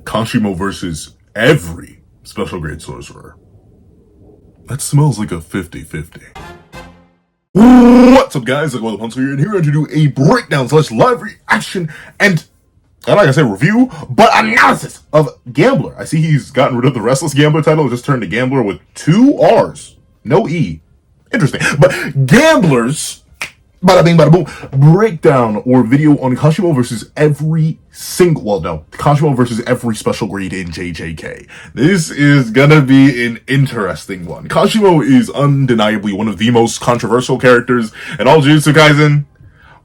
Kashimo versus every special grade sorcerer. That smells like a 50-50. What's up, guys? Like, well, here, and here I'm going to do a breakdown / live reaction and I'm not gonna say review, but analysis of Gamblrr. I see he's gotten rid of the Restless Gambler title, just turned to Gamblrr with 2 R's, no E. Interesting. But Gamblrr's bada bing bada boom breakdown or video on Kashimo versus every single, well, no, Kashimo versus every special grade in JJK. This is gonna be an interesting one. Kashimo is undeniably one of the most controversial characters in all Jujutsu Kaisen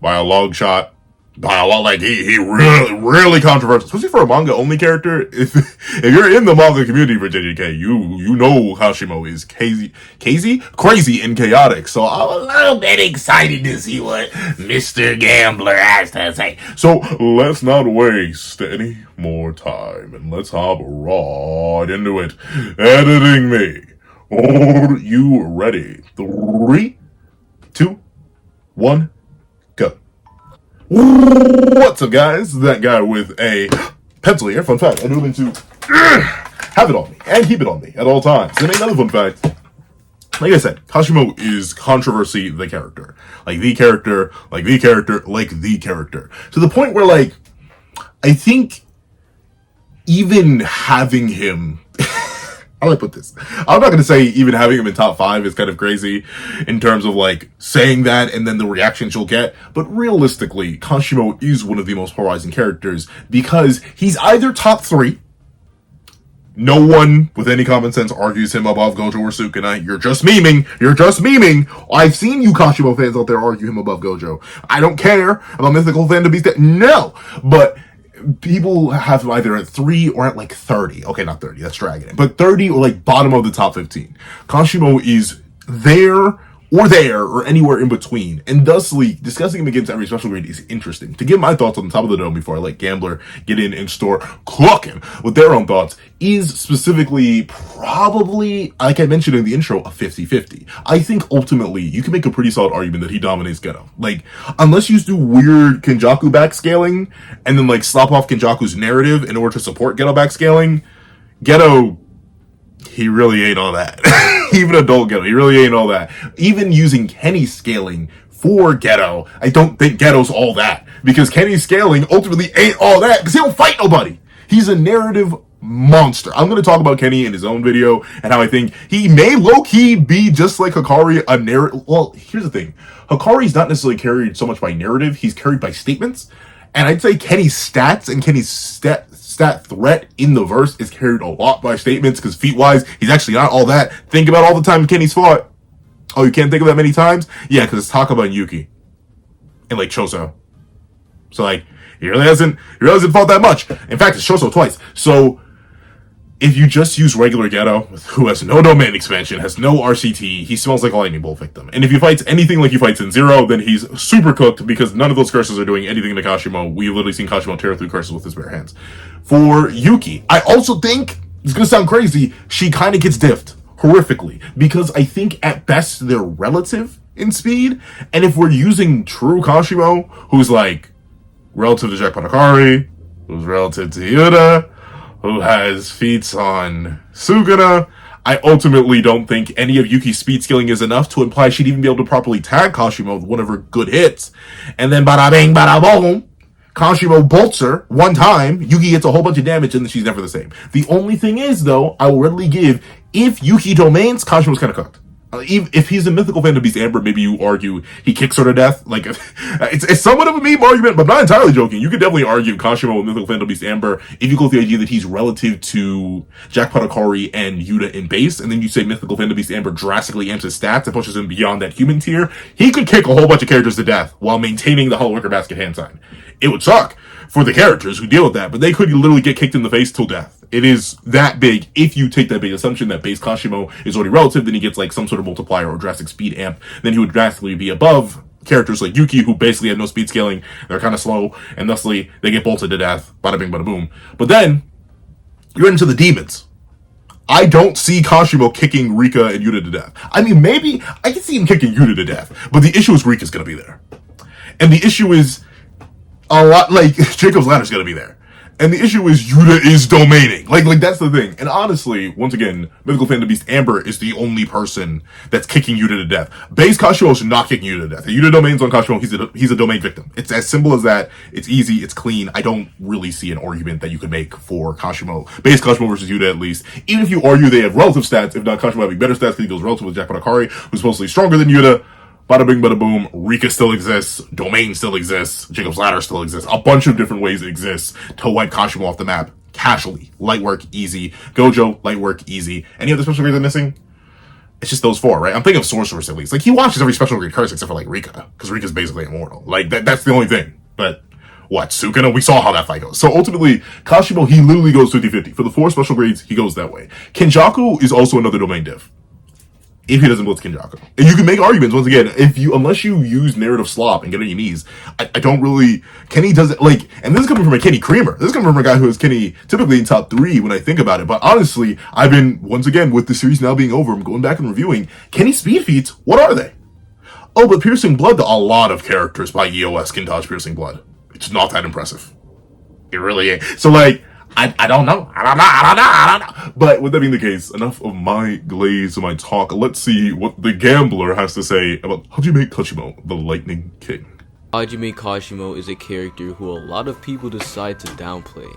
by a long shot. Like he really controversial, especially for a manga only character. If you're in the manga community for JJK, you know Kashimo is crazy and chaotic. So I'm a little bit excited to see what Mr. Gamblrr has to say. So let's not waste any more time and let's hop right into it. Editing me. Are you ready? 3, 2, 1, go. What's up, guys? That guy with a pencil here. Fun fact, I knew him to have it on me and keep it on me at all times. And another fun fact, like I said, Kashimo is controversy the character. Like the character. To the point where, like, I think even having him... How do I put this? I'm not going to say even having him in top 5 is kind of crazy in terms of like saying that and then the reactions you'll get. But realistically, Kashimo is one of the most polarizing characters because he's either top 3. No one with any common sense argues him above Gojo or Sukuna. You're just memeing. I've seen you Kashimo fans out there argue him above Gojo. I don't care about mythical fan to be no, but people have him either at 3 or at like 30. Okay, not 30, that's dragging it. But 30 or like bottom of the top 15. Kashimo is there or anywhere in between. And thusly, discussing him against every special grade is interesting. To give my thoughts on the top of the dome before I let Gamblrr get in and start cooking with their own thoughts is specifically probably, like I mentioned in the intro, a 50-50. I think ultimately you can make a pretty solid argument that he dominates Geto. Like, unless you do weird kenjaku backscaling and then like slop off Kenjaku's narrative in order to support Geto backscaling, Geto, he really ain't all that. Even adult Geto, he really ain't all that. Even using Kenny's scaling for Geto, I don't think Geto's all that. Because Kenny's scaling ultimately ain't all that, because he don't fight nobody. He's a narrative monster. I'm going to talk about Kenny in his own video, and how I think he may low-key be just like Hikari, a narrative. Well, here's the thing. Hikari's not necessarily carried so much by narrative, he's carried by statements. And I'd say Kenny's stats and Kenny's stat threat in the verse is carried a lot by statements, because feat-wise, he's actually not all that. Think about all the time Kenny's fought. Oh, you can't think of that many times? Yeah, because it's Takaba and Yuki. And, like, Choso. So, like, he really hasn't fought that much. In fact, it's Choso twice. So, if you just use regular Geto, who has no domain expansion, has no RCT, he smells like a lightning bolt victim. And if he fights anything like he fights in Zero, then he's super cooked, because none of those curses are doing anything to Kashimo. We've literally seen Kashimo tear through curses with his bare hands. For Yuki, I also think, it's gonna sound crazy, she kind of gets diffed horrifically, because I think at best they're relative in speed. And if we're using true Kashimo, who's like relative to Jack Panakari, who's relative to Yuta, who has feats on Suguru, I ultimately don't think any of Yuki's speed scaling is enough to imply she'd even be able to properly tag Kashimo with one of her good hits. And then bada bing, bada boom, Kashimo bolts her one time, Yuki gets a whole bunch of damage, and then she's never the same. The only thing is, though, I will readily give, if Yuki domains, Kashimo's kind of cooked. If he's a mythical fan of Beast Amber, maybe you argue he kicks her to death. Like, it's somewhat of a meme argument, but I'm not entirely joking. You could definitely argue Kashimo with mythical fan of Beast Amber if you go with the idea that he's relative to Jack Panakari and Yuta in base, and then you say mythical fan of Beast Amber drastically amps his stats and pushes him beyond that human tier. He could kick a whole bunch of characters to death while maintaining the Hollow Wicker Basket hand sign. It would suck for the characters who deal with that, but they could literally get kicked in the face till death. It is that big. If you take that big assumption that base Kashimo is already relative, then he gets like some sort of multiplier or drastic speed amp, then he would drastically be above characters like Yuki, who basically have no speed scaling. They're kind of slow, and thusly they get bolted to death. Bada bing, bada boom. But then you're into the demons. I don't see Kashimo kicking Rika and Yuta to death. I mean, maybe I can see him kicking Yuta to death, but the issue is Rika's gonna be there. And the issue is a lot, like, Jacob's Ladder's gonna be there. And the issue is Yuta is domaining. Like that's the thing. And honestly, once again, Mythical Phantom Beast Amber is the only person that's kicking Yuta to death. Base Kashimo is not kicking Yuta to death. If Yuta domains on Kashimo, he's a domain victim. It's as simple as that. It's easy. It's clean. I don't really see an argument that you could make for Kashimo. Base Kashimo versus Yuta, at least. Even if you argue they have relative stats, if not Kashimo having better stats because he goes relative with Jackpot Akari, who's supposedly stronger than Yuta. Bada bing, bada boom. Rika still exists. Domain still exists. Jacob's Ladder still exists. A bunch of different ways it exists to wipe Kashimo off the map casually. Light work, easy. Gojo, light work, easy. Any other special grades I'm missing? It's just those four, right? I'm thinking of Sorceress at least. Like, he watches every special grade curse except for, like, Rika. Because Rika's basically immortal. Like, that's the only thing. But, what? Sukuna? We saw how that fight goes. So, ultimately, Kashimo, he literally goes 50-50. For the four special grades, he goes that way. Kenjaku is also another domain diff. If he doesn't blitz kenjaku. And you can make arguments, once again, unless you use narrative slop and get on your knees, I don't really, Kenny doesn't, like, and this is coming from a Kenny Creamer. This is coming from a guy who is Kenny typically in top 3 when I think about it. But honestly, I've been, once again, with the series now being over, I'm going back and reviewing, Kenny speed feats, what are they? Oh, but Piercing Blood, a lot of characters by EOS can dodge Piercing Blood. It's not that impressive. It really ain't. So, like, I don't know. I don't know. But with that being the case, enough of my glaze and my talk. Let's see what the Gamblrr has to say about Hajime Kashimo, the Lightning King. Hajime Kashimo is a character who a lot of people decide to downplay.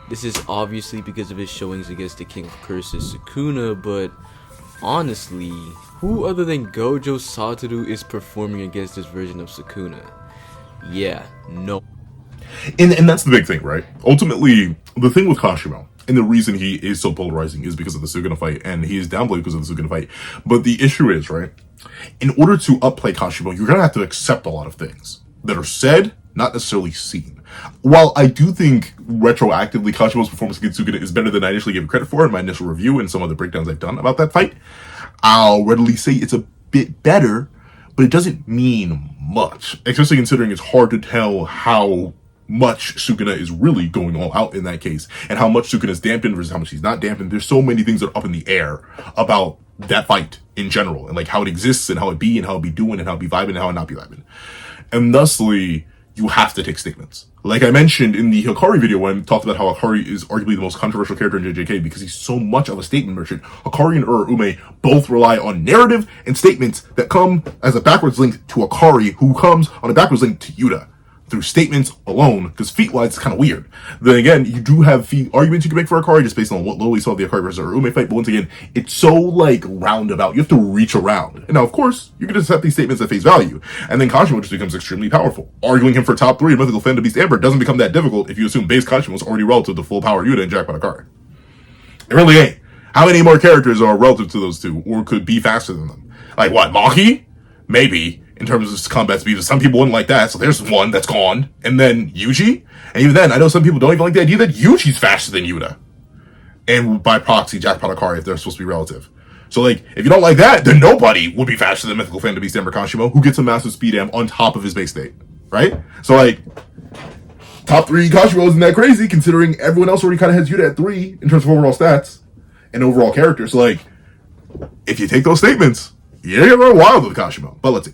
This is obviously because of his showings against the King of Curses, Sukuna, but honestly, who other than Gojo Satoru is performing against this version of Sukuna? Yeah, no. And that's the big thing, right? Ultimately, the thing with Kashimo, and the reason he is so polarizing is because of the Suguna fight, and he is downplayed because of the Suguna fight. But the issue is, right, in order to upplay Kashimo, you're going to have to accept a lot of things that are said, not necessarily seen. While I do think retroactively Kashimo's performance against Suguna is better than I initially gave credit for in my initial review and some of the breakdowns I've done about that fight, I'll readily say it's a bit better, but it doesn't mean much, especially considering it's hard to tell how much Sukuna is really going all out in that case, and how much Sukuna is dampened versus how much he's not dampened. There's so many things that are up in the air about that fight in general, and like how it exists, and how it be, and how it be doing, and how it be vibing, and how it not be vibing. And thusly, you have to take statements. Like I mentioned in the Hikari video when I talked about how Hikari is arguably the most controversial character in JJK because he's so much of a statement merchant. Hikari and Ume both rely on narrative and statements that come as a backwards link to Hikari, who comes on a backwards link to Yuta. Through statements alone, because feat-wise it's kind of weird. Then again, you do have feat arguments you can make for Akari just based on what lowly saw the Akari versus Ume fight, but once again, it's so, like, roundabout. You have to reach around. And now, of course, you can just accept these statements at face value. And then Kashimo just becomes extremely powerful. Arguing him for top 3 in Mythical Phantom Beast Amber doesn't become that difficult if you assume base Kashimo is already relative to full power Yuta and Jackpot Akari. It really ain't. How many more characters are relative to those two, or could be faster than them? Like, what, Maki? Maybe. In terms of combat speed, some people wouldn't like that, so there's one that's gone. And then Yuji, and even then, I know some people don't even like the idea that Yuji's faster than Yuta. And by proxy, Jackpot Akari, if they're supposed to be relative. So, like, if you don't like that, then nobody would be faster than Mythical Phantom Beast Amber Kashimo, who gets a massive speed amp on top of his base state, right? So, like, top 3 Kashimo isn't that crazy, considering everyone else already kind of has Yuta at 3 in terms of overall stats and overall character. So, like, if you take those statements, you're gonna run wild with Kashimo. But let's see.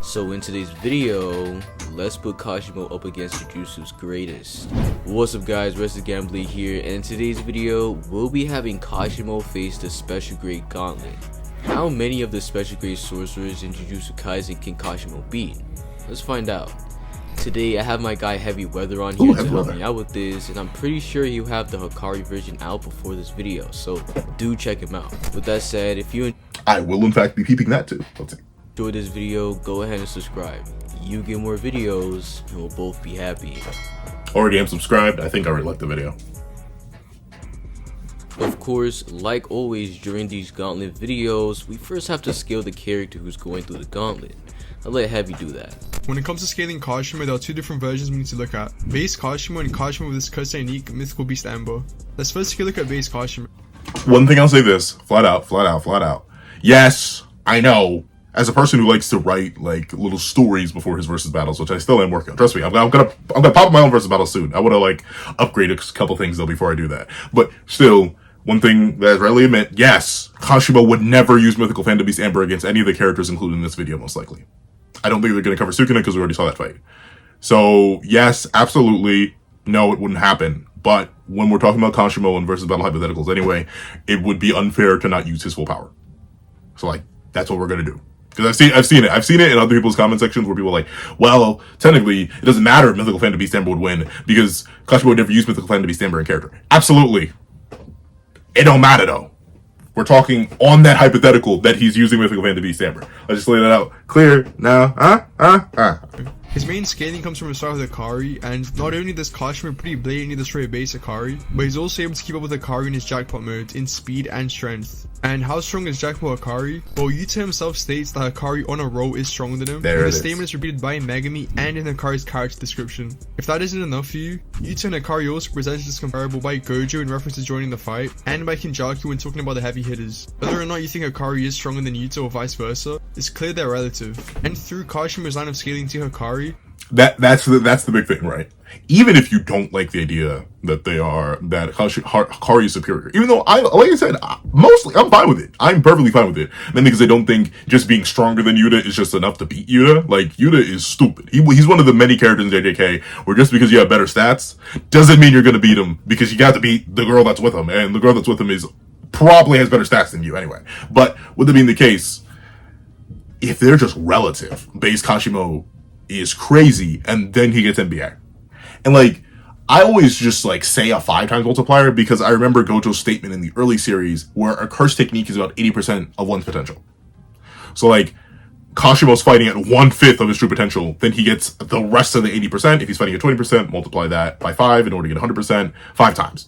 So in today's video, let's put Kashimo up against Jujutsu's greatest. What's up guys, Gamblrr here, and in today's video, we'll be having Kashimo face the special grade Gauntlet. How many of the special grade sorcerers in Jujutsu Kaisen can Kashimo beat? Let's find out. Today I have my guy Heavy Weather on here to help me out with this, and I'm pretty sure he'll have the Hikari version out before this video, so do check him out. With that said, if you I will in fact be peeping that too. Let's see. Enjoyed this video, go ahead and subscribe. You get more videos and we'll both be happy. Already am subscribed. I think I already liked the video. Of course, like always during these Gauntlet videos, we first have to scale the character who's going through the Gauntlet. I'll let Heavy do that. When it comes to scaling Kashimo, there are 2 different versions we need to look at. Base Kashimo and Kashimo with this cursed unique Mythical Beast Amber. Let's first take a look at base Kashimo. One thing I'll say this, flat out. Yes, I know. As a person who likes to write like little stories before his versus battles, which I still am working on. Trust me, I'm gonna pop my own versus battle soon. I want to like upgrade a couple things though before I do that. But still, one thing that I rarely admit, yes, Kashimo would never use Mythical Phantom Beast Amber against any of the characters included in this video, most likely. I don't think they're gonna cover Sukuna because we already saw that fight. So yes, absolutely, no, it wouldn't happen. But when we're talking about Kashimo and versus battle hypotheticals anyway, it would be unfair to not use his full power. So like, that's what we're gonna do. Because I've seen it in other people's comment sections where people are like, well, technically, it doesn't matter if Mythical Fan to Beast Amber would win because Kashimo would never use Mythical Fan to Beast Amber in character. Absolutely. It don't matter though. We're talking on that hypothetical that he's using Mythical Fan to Beast Amber. Let's just lay that out clear now. His main scaling comes from his start with Akari, and not only does Kashimo pretty blatantly destroy base Akari, but he's also able to keep up with Akari in his jackpot mode in speed and strength. And how strong is jackpot Akari? Well, Yuta himself states that Akari on a roll is stronger than him, and the statement is repeated by Megami and in Akari's character description. If that isn't enough for you, Yuta and Akari also presented as comparable by Gojo in reference to joining the fight, and by Kenjaku when talking about the heavy hitters. Whether or not you think Akari is stronger than Yuta or vice versa, it's clear they're relative. And through Kashimo's line of scaling to Akari, that's the big thing, right? Even if you don't like the idea that Akari is superior, even though like I said, mostly I'm fine with it. I'm perfectly fine with it. Mainly because I don't think just being stronger than Yuta is just enough to beat Yuta. Like, Yuta is stupid. He's one of the many characters in JJK where just because you have better stats doesn't mean you're gonna beat him, because you got to beat the girl that's with him, and the girl that's with him probably has better stats than you anyway. But with that being the case, if they're just relative, base Kashimo is crazy, and then he gets NBA. And like, I always just like say a 5 times multiplier because I remember Gojo's statement in the early series where a curse technique is about 80% of one's potential. So like, Kashimo's fighting at 1/5 of his true potential, then he gets the rest of the 80%. If he's fighting at 20%, multiply that by 5 in order to get 100%, 5 times.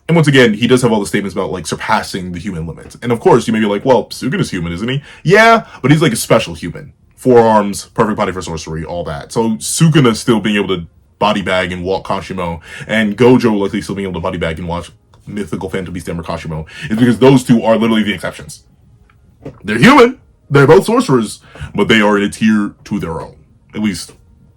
And once again, he does have all the statements about like surpassing the human limits. And of course, you may be like, well, Suguna's human, isn't he? Yeah, but he's like a special human. 4 arms, perfect body for sorcery, all that. So Suguna still being able to body bag and walk Kashimo, and Gojo likely still being able to body bag and watch Mythical Phantom Beast Amber Kashimo, is because those two are literally the exceptions. They're human, they're both sorcerers, but they are in a tier to their own. At least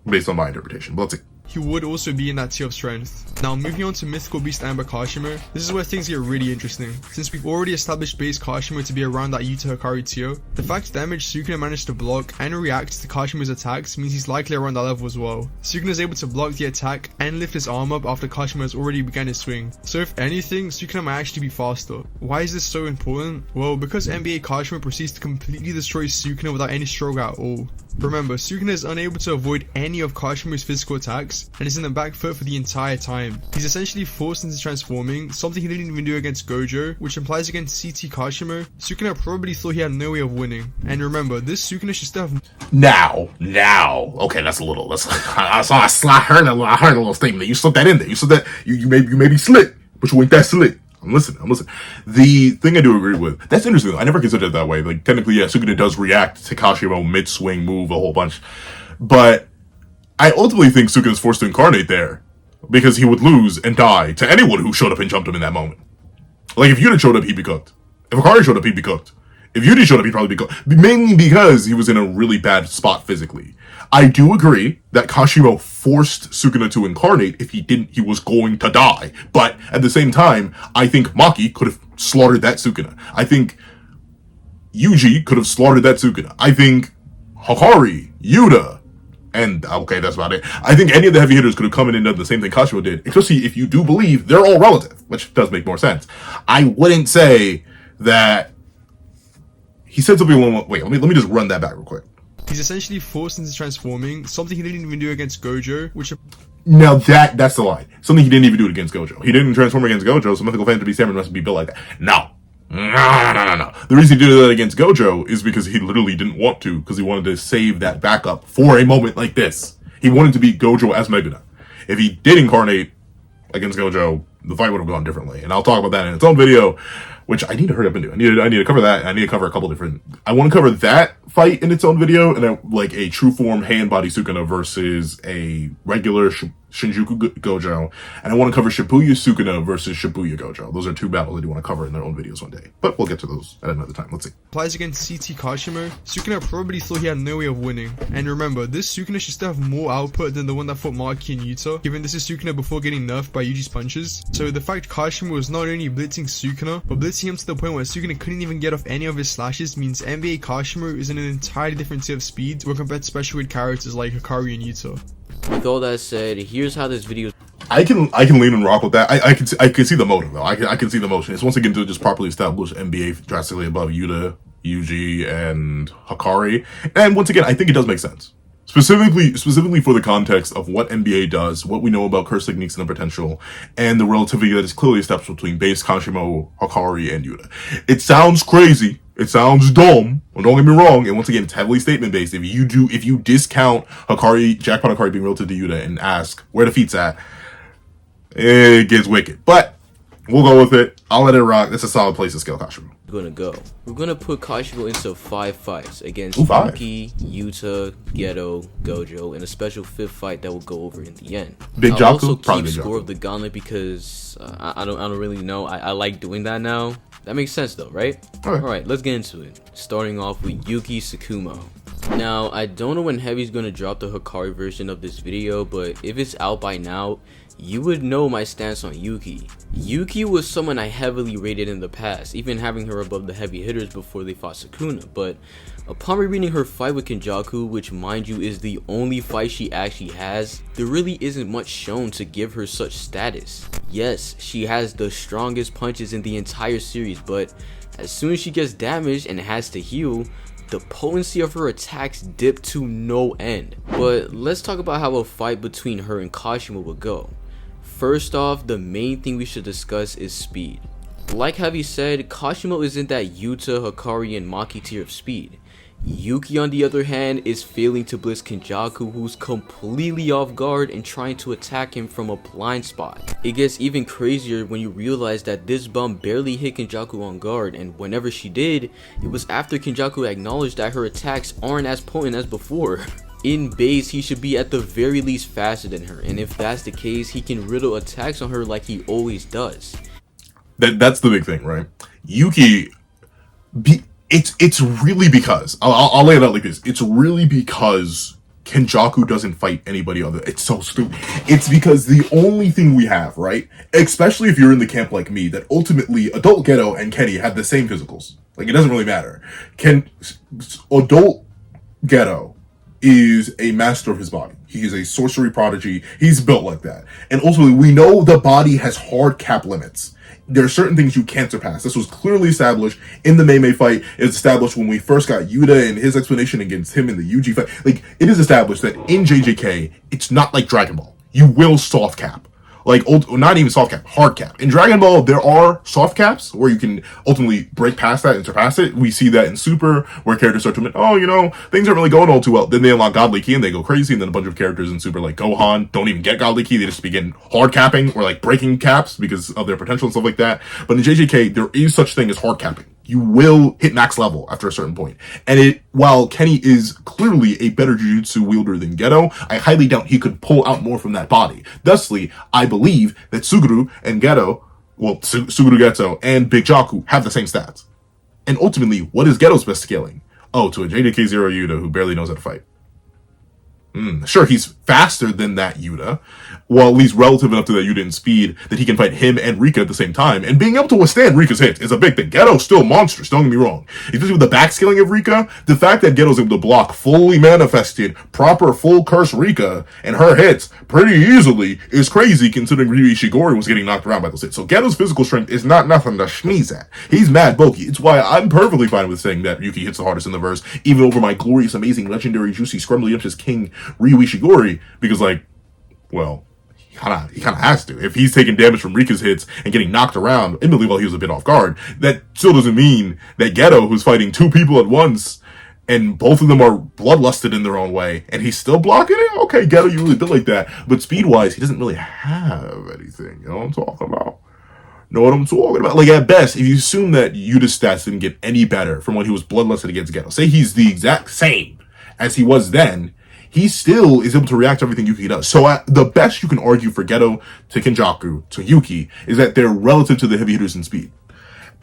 based on my interpretation. But let's see. he would also be in that tier of strength. Now moving on to Mythical Beast Amber Kashimo, this is where things get really interesting. Since we've already established base Kashimo to be around that Yuta Hikari tier, the fact damage Suguna managed to block and react to Kashimo's attacks means he's likely around that level as well. Suguna is able to block the attack and lift his arm up after Kashimo has already begun his swing. So if anything, Suguna might actually be faster. Why is this so important? Well, because NBA Kashimo proceeds to completely destroy Suguna without any struggle at all. Remember, Suguna is unable to avoid any of Kashimo's physical attacks and is in the back foot for the entire time. He's essentially forced into transforming, something he didn't even do against Gojo, which implies against CT Kashimo, Suguna probably thought he had no way of winning. And remember, this Suguna should still have... Now, okay, that's a little, I heard a little statement. You slipped that in there. You slipped that, you may be slick, but you ain't that slick. I'm listening. The thing I do agree with, that's interesting. I never considered it that way. Like, technically, yeah, Suguna does react to Kashimo mid-swing move a whole bunch. But I ultimately think Suguna's forced to incarnate there because he would lose and die to anyone who showed up and jumped him in that moment. Like, if Yuta showed up, he'd be cooked. If Hikari showed up, he'd be cooked. If Yuta showed up, he'd probably be cooked. Mainly because he was in a really bad spot physically. I do agree that Kashimo forced Suguna to incarnate. If he didn't, he was going to die. But at the same time, I think Maki could have slaughtered that Suguna. I think Yuji could have slaughtered that Suguna. I think Hikari, Yuta, and okay, that's about it. I think any of the heavy hitters could have come in and done the same thing Kashimo did, especially if you do believe they're all relative, which does make more sense. I wouldn't say that he said something along. Wait, let me just run that back real quick. He's essentially forced into transforming, something he didn't even do against Gojo, which... Now that's the line. Something he didn't even do it against Gojo. He didn't transform against Gojo, so Mythical Phantom Beast Amber must be built like that. No. The reason he did that against Gojo is because he literally didn't want to, because he wanted to save that backup for a moment like this. He wanted to beat Gojo as Megana. If he did incarnate against Gojo, the fight would have gone differently. And I'll talk about that in its own video, which I need to hurry up and do. I need to cover that. I need to cover a couple different... I want to cover that fight in its own video, and like a true form hand body Suguna versus a regular Shinjuku Gojo, and I want to cover Shibuya Suguna versus Shibuya Gojo. Those are two battles I do want to cover in their own videos one day, but we'll get to those at another time. Let's see. Applies against CT Kashimo, Suguna probably thought he had no way of winning. And remember, this Suguna should still have more output than the one that fought Maki and Yuta, given this is Suguna before getting nerfed by Yuji's punches. So the fact Kashimo was not only blitzing Suguna, but blitzing him to the point where Suguna couldn't even get off any of his slashes means NBA Kashimo is in an entirely different tier of speed when compared to special grade characters like Hikari and Yuta. With all that said, here's how this video... I can lean and rock with that. I can see the motive though. I can see the motion. It's once again to just properly establish NBA drastically above Yuta, Yuji, and Hikari. And once again, I think it does make sense. Specifically for the context of what NBA does, what we know about curse techniques and their potential, and the relativity that is clearly established between base Kashimo, Hikari, and Yuta. It sounds crazy. It sounds dumb. Well, don't get me wrong. And once again, it's heavily statement based. If you discount Hikari, Jackpot Hikari being relative to Yuta and ask where the feat's at, it gets wicked. But we'll go with it. I'll let it rock. That's a solid place to scale Kashimo. We're gonna put Kashimo into 5 fights against Five. Yuki, Yuta, Geto, Gojo, and a special 5th fight that will go over in the end. Big I'll Jaku? also Probably keep Big score Jaku. of the Gauntlet because I don't really know. I like doing that now. That makes sense though, right? Okay. Alright, let's get into it. Starting off with Yuki Tsukumo. Now, I don't know when Heavy's gonna drop the Hikari version of this video, but if it's out by now, you would know my stance on Yuki. Yuki was someone I heavily rated in the past, even having her above the heavy hitters before they fought Sukuna, but upon rereading her fight with Kenjaku, which mind you is the only fight she actually has, there really isn't much shown to give her such status. Yes, she has the strongest punches in the entire series, but as soon as she gets damaged and has to heal, the potency of her attacks dip to no end. But let's talk about how a fight between her and Kashimo would go. First off, the main thing we should discuss is speed. Like Heavy said, Kashimo isn't that Yuta, Hikari, and Maki tier of speed. Yuki on the other hand is failing to blitz Kenjaku, who's completely off guard and trying to attack him from a blind spot. It gets even crazier when you realize that this bum barely hit Kenjaku on guard, and whenever she did, it was after Kenjaku acknowledged that her attacks aren't as potent as before. In base, he should be at the very least faster than her, and if that's the case, he can riddle attacks on her like he always does. That's the big thing, right? Yuki, it's really because I'll lay it out like this. It's really because Kenjaku doesn't fight anybody other. It's so stupid. It's because the only thing we have, right? Especially if you're in the camp like me, that ultimately adult Geto and Kenny have the same physicals. Like it doesn't really matter. Adult Geto is a master of his body. He is a sorcery prodigy. He's built like that. And ultimately, we know the body has hard cap limits. There are certain things you can't surpass. This was clearly established in the Mei fight. It's established when we first got Yuta and his explanation against him in the Yuji fight. Like, it is established that in JJK, it's not like Dragon Ball. You will soft cap. Like, not even soft cap, hard cap. In Dragon Ball, there are soft caps where you can ultimately break past that and surpass it. We see that in Super, where characters start to admit, oh, you know, things aren't really going all too well. Then they unlock Godly Key and they go crazy, and then a bunch of characters in Super, like Gohan, don't even get Godly Key. They just begin hard capping or like breaking caps because of their potential and stuff like that. But in JJK, there is such thing as hard capping. You will hit max level after a certain point. And while Kenny is clearly a better Jujutsu wielder than Geto, I highly doubt he could pull out more from that body. Thusly, I believe that Suguru and Geto, Suguru Geto and Big Jaku have the same stats. And ultimately, what is Geto's best scaling? Oh, to a JJK 0 Yuta who barely knows how to fight. Sure, he's faster than that Yuta, well, at least relative enough to that Yuta in speed that he can fight him and Rika at the same time, and being able to withstand Rika's hits is a big thing. Geto's still monstrous, don't get me wrong. Especially with the backscaling of Rika, the fact that Geto's able to block fully manifested, proper full curse Rika and her hits pretty easily is crazy considering Ryu Ishigori was getting knocked around by those hits. So Geto's physical strength is not nothing to sneeze at. He's mad bulky. It's why I'm perfectly fine with saying that Yuki hits the hardest in the verse, even over my glorious, amazing, legendary, juicy, scrumbly-umptious king Ryu Ishigori, because, like, well, he kind of has to. If he's taking damage from Rika's hits and getting knocked around, admittedly while he was a bit off guard, that still doesn't mean that Geto, who's fighting 2 people at once, and both of them are bloodlusted in their own way, and he's still blocking it? Okay, Geto, you really built like that. But speed-wise, he doesn't really have anything. You know what I'm talking about? Like, at best, if you assume that Yuta's stats didn't get any better from when he was bloodlusted against Geto, say he's the exact same as he was then, he still is able to react to everything Yuki does. So the best you can argue for Geto to Kenjaku to Yuki is that they're relative to the heavy hitters in speed.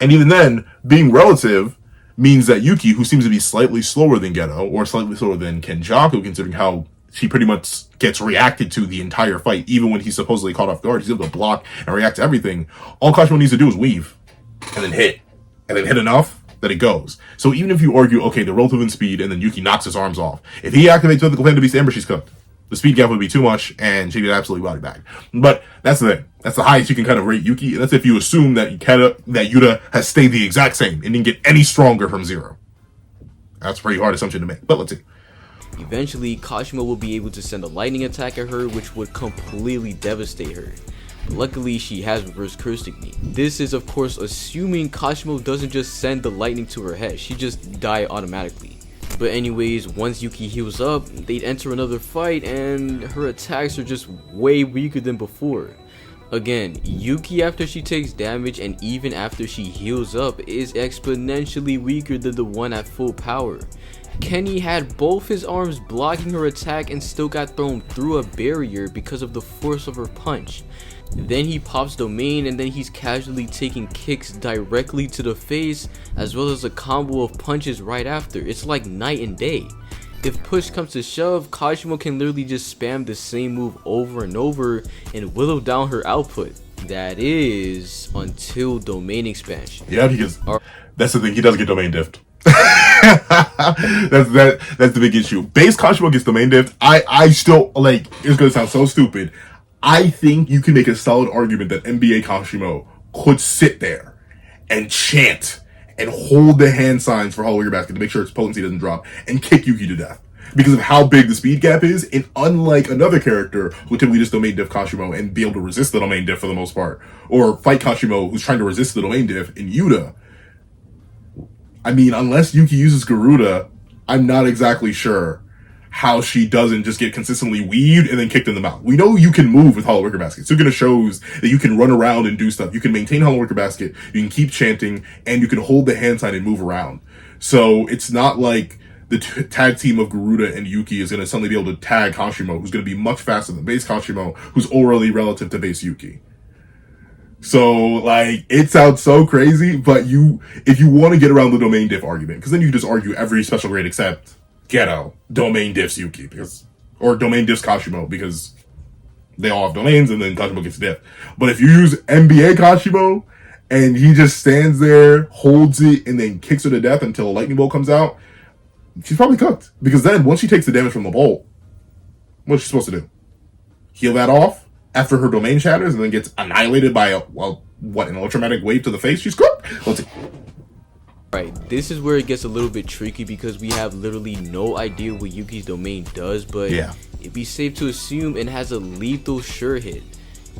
And even then, being relative means that Yuki, who seems to be slightly slower than Geto, or slightly slower than Kenjaku, considering how she pretty much gets reacted to the entire fight, even when he's supposedly caught off guard, he's able to block and react to everything. All Kashimo needs to do is weave, and then hit enough that it goes. So even if you argue, okay, they're relative in speed, and then Yuki knocks his arms off, if he activates Mythical Plan to Beast Amber, she's cooked. The speed gap would be too much, and she'd get absolutely body back. But that's the thing. That's the highest you can kind of rate Yuki, and that's if you assume that Yuta has stayed the exact same and didn't get any stronger from zero. That's a pretty hard assumption to make, but let's see. Eventually, Kashimo will be able to send a lightning attack at her, which would completely devastate her. But luckily, she has reverse curse technique. This is of course assuming Kashimo doesn't just send the lightning to her head, she just die automatically. But anyways, once Yuki heals up, they'd enter another fight and her attacks are just way weaker than before. Again, Yuki after she takes damage and even after she heals up is exponentially weaker than the one at full power. Kenny had both his arms blocking her attack and still got thrown through a barrier because of the force of her punch. Then he pops domain and then he's casually taking kicks directly to the face as well as a combo of punches right after. It's like night and day. If push comes to shove, Kashimo can literally just spam the same move over and over and whittle down her output. That is until domain expansion. Yeah, because that's the thing, he doesn't get domain diffed. that's the big issue. Base Kashimo gets domain diffed. I still, like, it's gonna sound so stupid. I think you can make a solid argument that NBA Kashimo could sit there and chant and hold the hand signs for Hollow Wicker Basket to make sure its potency doesn't drop and kick Yuki to death because of how big the speed gap is. And unlike another character who typically just domain diff Kashimo and be able to resist the domain diff for the most part, or fight Kashimo who's trying to resist the domain diff in Yuta, I mean, unless Yuki uses Garuda, I'm not exactly sure how she doesn't just get consistently weaved and then kicked in the mouth. We know you can move with Hollow Wicker Basket. Suguru shows that you can run around and do stuff. You can maintain Hollow Wicker Basket, you can keep chanting, and you can hold the hand sign and move around. So it's not like the tag team of Garuda and Yuki is going to suddenly be able to tag Kashimo, who's going to be much faster than base Kashimo, who's orally relative to base Yuki. So, like, it sounds so crazy, but if you want to get around the domain diff argument, because then you can just argue every special grade except Geto domain diffs Yuki or domain diffs Kashimo because they all have domains and then Kashimo gets diff. But if you use NBA Kashimo and he just stands there, holds it, and then kicks her to death until a lightning bolt comes out, she's probably cooked. Because then once she takes the damage from the bolt, what's she supposed to do? Heal that off after her domain shatters and then gets annihilated by an electromagnetic wave to the face? She's cooked. Let's see. Right, this is where it gets a little bit tricky because we have literally no idea what Yuki's domain does, but yeah, it'd be safe to assume it has a lethal sure hit.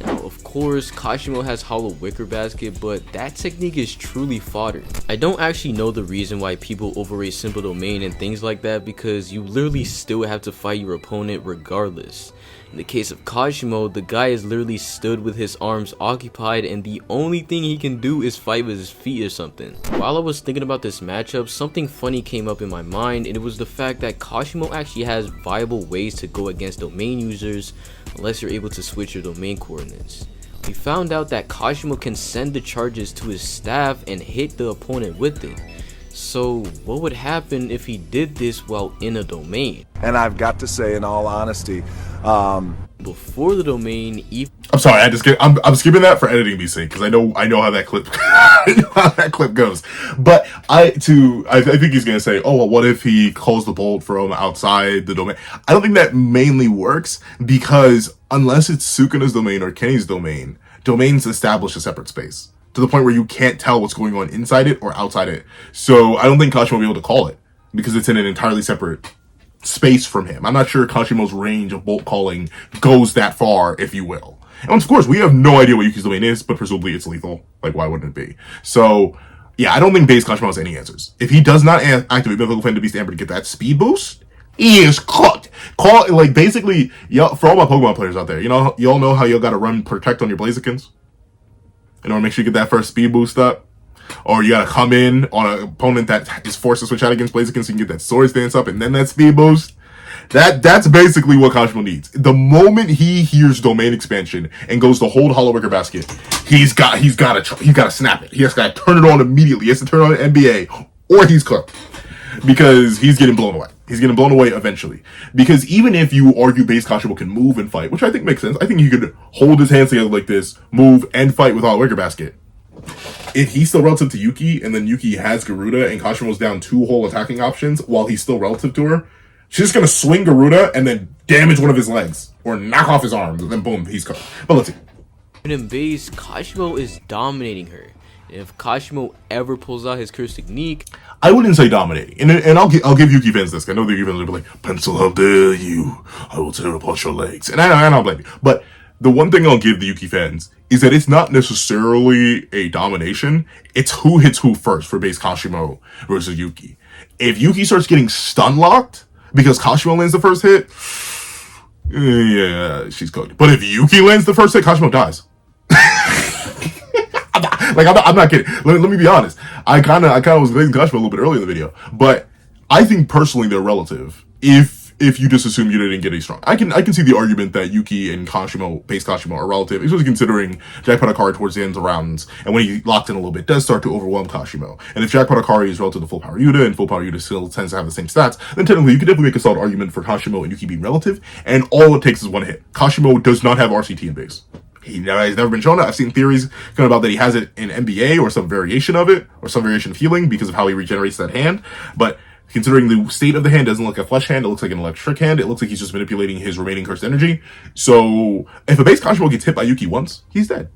Now, of course, Kashimo has Hollow Wicker Basket, but that technique is truly fodder. I don't actually know the reason why people overrate simple domain and things like that because you literally still have to fight your opponent regardless. In the case of Kashimo, the guy is literally stood with his arms occupied and the only thing he can do is fight with his feet or something. While I was thinking about this matchup, something funny came up in my mind and it was the fact that Kashimo actually has viable ways to go against domain users unless you're able to switch your domain coordinates. We found out that Kashimo can send the charges to his staff and hit the opponent with it. So what would happen if he did this while in a domain? And I've got to say, in all honesty, before the domain, I'm sorry, I'm skipping that for editing BC because I know how that clip goes. But I think he's gonna say, oh well, what if he calls the bolt from outside the domain? I don't think that mainly works because unless it's Sukuna's domain or Kenny's domain, domains establish a separate space to the point where you can't tell what's going on inside it or outside it. So I don't think Kashimo will be able to call it because it's in an entirely separate space from him. I'm not sure Kashimo's range of bolt calling goes that far, if you will. And of course, we have no idea what Yuki's domain is, but presumably it's lethal. Like, why wouldn't it be? So, yeah, I don't think base Kashimo has any answers. If he does not activate Mythical Flame to Beast Amber to get that speed boost, he is cooked. Basically, for all my Pokemon players out there, y'all know how y'all gotta run Protect on your Blazikens in order to make sure you get that first speed boost up? Or you gotta come in on an opponent that is forced to switch out against Blaziken so you can get that Sword Stance up and then that speed boost. That's basically what Kashimo needs. The moment he hears domain expansion and goes to hold Hollow Wicker Basket, he's gotta snap it. He has to turn it on immediately. He has to turn on an NBA or he's cooked. Because he's getting blown away. He's getting blown away eventually. Because even if you argue base Kashimo can move and fight, which I think makes sense, I think he could hold his hands together like this, move and fight with Hollow Wicker Basket. If he's still relative to Yuki, and then Yuki has Garuda, and Kashimo's down 2 whole attacking options while he's still relative to her, She's just gonna swing Garuda and then damage one of his legs or knock off his arms, and then boom, he's cooked. But let's see. And in base, Kashimo is dominating her. And if Kashimo ever pulls out his curse technique, I wouldn't say dominating, and I'll give Yuki fans this. I know the Yuki fans will be like, "Pencil, how dare you? I will tear apart your legs," and I don't blame you. But the one thing I'll give the Yuki fans is that it's not necessarily a domination. It's who hits who first for base Kashimo versus Yuki. If Yuki starts getting stun locked because Kashimo lands the first hit, yeah, she's cooked. But if Yuki lands the first hit, Kashimo dies. I'm not kidding. Let me be honest. I kind of was blaming Kashimo a little bit earlier in the video, but I think personally they're relative. If you just assume Yuta didn't get any strong, I can see the argument that Yuki and Kashimo, base Kashimo, are relative, especially considering Jackpot Akari towards the end of rounds, and when he locked in a little bit, does start to overwhelm Kashimo. And if Jackpot Akari is relative to full power Yuta, and full power Yuta still tends to have the same stats, then technically you could definitely make a solid argument for Kashimo and Yuki being relative, and all it takes is one hit. Kashimo does not have RCT in base. He's never been shown it. I've seen theories kind of about that he has it in NBA or some variation of it, or some variation of healing because of how he regenerates that hand. But considering the state of the hand doesn't look like a flesh hand, it looks like an electric hand. It looks like he's just manipulating his remaining cursed energy. So if a base Kashimo gets hit by Yuki once, he's dead.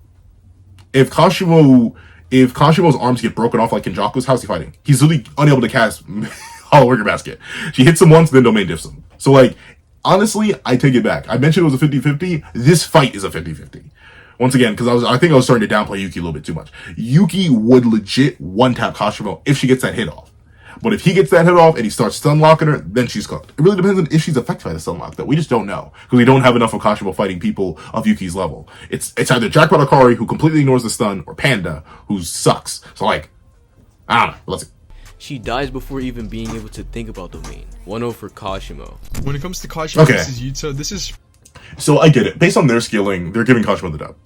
If Kashimo's arms get broken off like Kenjaku's, how's he fighting? He's really unable to cast Hollow Worker Basket. She hits him once, then domain diffs him. So like, honestly, I take it back. I mentioned it was a 50-50. This fight is a 50-50. Once again, because I think I was starting to downplay Yuki a little bit too much. Yuki would legit one-tap Kashimo if she gets that hit off. But if he gets that hit off and he starts stun locking her, then she's cooked. It really depends on if she's affected by the stun lock, though. We just don't know. Because we don't have enough of Kashimo fighting people of Yuki's level. It's either Jackpot Akari, who completely ignores the stun, or Panda, who sucks. So like, I don't know. Let's see. she dies before even being able to think about domain. 1-0 for Kashimo. When it comes to Kashimo versus Yuta, this is... So I get it. Based on their scaling, they're giving Kashimo the dub.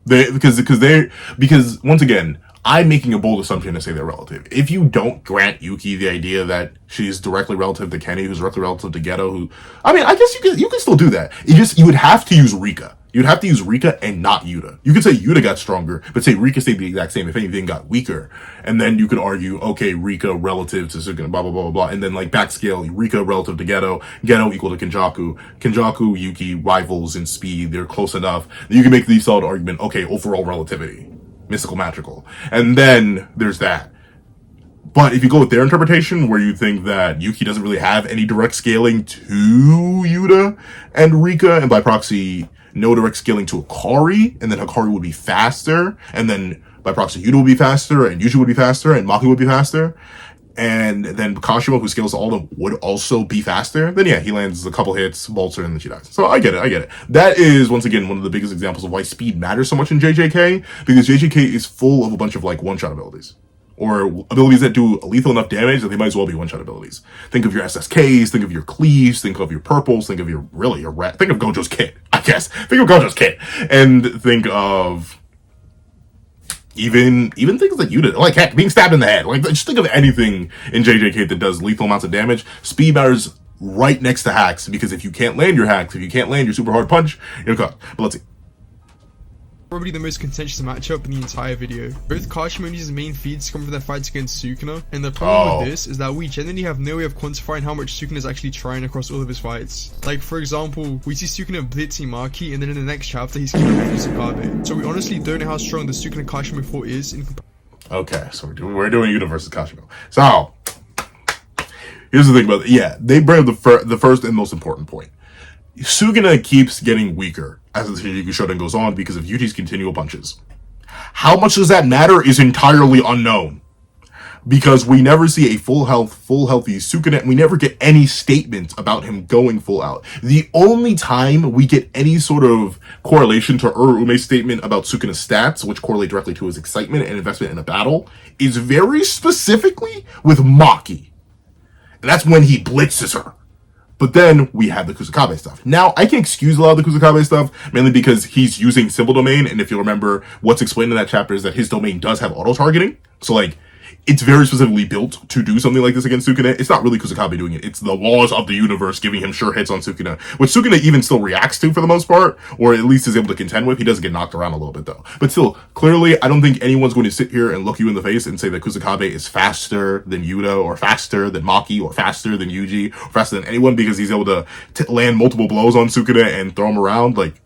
Because once again, I'm making a bold assumption to say they're relative. If you don't grant Yuki the idea that she's directly relative to Kenny, who's directly relative to Geto, who, I mean, I guess you can still do that. You would have to use Rika. You'd have to use Rika and not Yuta. You could say Yuta got stronger, but say Rika stayed the exact same. If anything, got weaker. And then you could argue, okay, Rika relative to Suguru, blah, blah, blah, blah, blah. And then like backscale, Rika relative to Geto, Geto equal to Kenjaku. Kenjaku, Yuki, rivals in speed. They're close enough. You can make the solid argument, okay, overall relativity. Mystical, magical. And then there's that. But if you go with their interpretation, where you think that Yuki doesn't really have any direct scaling to Yuta and Rika, and by proxy, no direct scaling to Akari, and then Akari would be faster, and then by proxy, Yuta would be faster, and Yuji would be faster, and Maki would be faster, and then Kashimo, who scales to all of them, would also be faster, then yeah, he lands a couple hits, bolts her, and then she dies. So I get it. That is, once again, one of the biggest examples of why speed matters so much in JJK, because JJK is full of a bunch of, like, one-shot abilities. Or abilities that do lethal enough damage that they might as well be one-shot abilities. Think of your SSKs, think of your Cleaves, think of your Purples, think of your red. Think of Gojo's kit, I guess. Think of Gojo's kit. And think of even things like Yuta, like heck, being stabbed in the head. Like, just think of anything in JJK that does lethal amounts of damage. Speed matters right next to hacks, because if you can't land your hacks, if you can't land your super hard punch, you're cooked. But let's see. Probably the most contentious matchup in the entire video. Both Kashimo and Yu's main feeds come from their fights against Sukuna, and the problem with this is that we generally have no way of quantifying how much Sukuna is actually trying across all of his fights. Like, for example, we see Sukuna blitzing Maki, and then in the next chapter he's killing with Usakabe. So we honestly don't know how strong the Sukuna Kashimo 4 is in Okay, so we're doing Yuta versus Kashimo. So, here's the thing about it. Yeah, they bring up the first and most important point. Suguna keeps getting weaker as the Shinjuku Shodan goes on because of Yuji's continual punches. How much does that matter is entirely unknown. Because we never see a full healthy Sukuna, and we never get any statement about him going full out. The only time we get any sort of correlation to Urume's statement about Sukuna's stats, which correlate directly to his excitement and investment in a battle, is very specifically with Maki. And that's when he blitzes her. But then we have the Kusakabe stuff. Now, I can excuse a lot of the Kusakabe stuff, mainly because he's using Symbol Domain, and if you remember, what's explained in that chapter is that his domain does have auto-targeting. So, like, it's very specifically built to do something like this against Sukuna. It's not really Kusakabe doing it. It's the laws of the universe giving him sure hits on Sukuna, which Sukuna even still reacts to for the most part, or at least is able to contend with. He doesn't get knocked around a little bit though. But still, clearly, I don't think anyone's going to sit here and look you in the face and say that Kusakabe is faster than Yuta, or faster than Maki, or faster than Yuji, or faster than anyone because he's able to land multiple blows on Sukuna and throw him around. Like,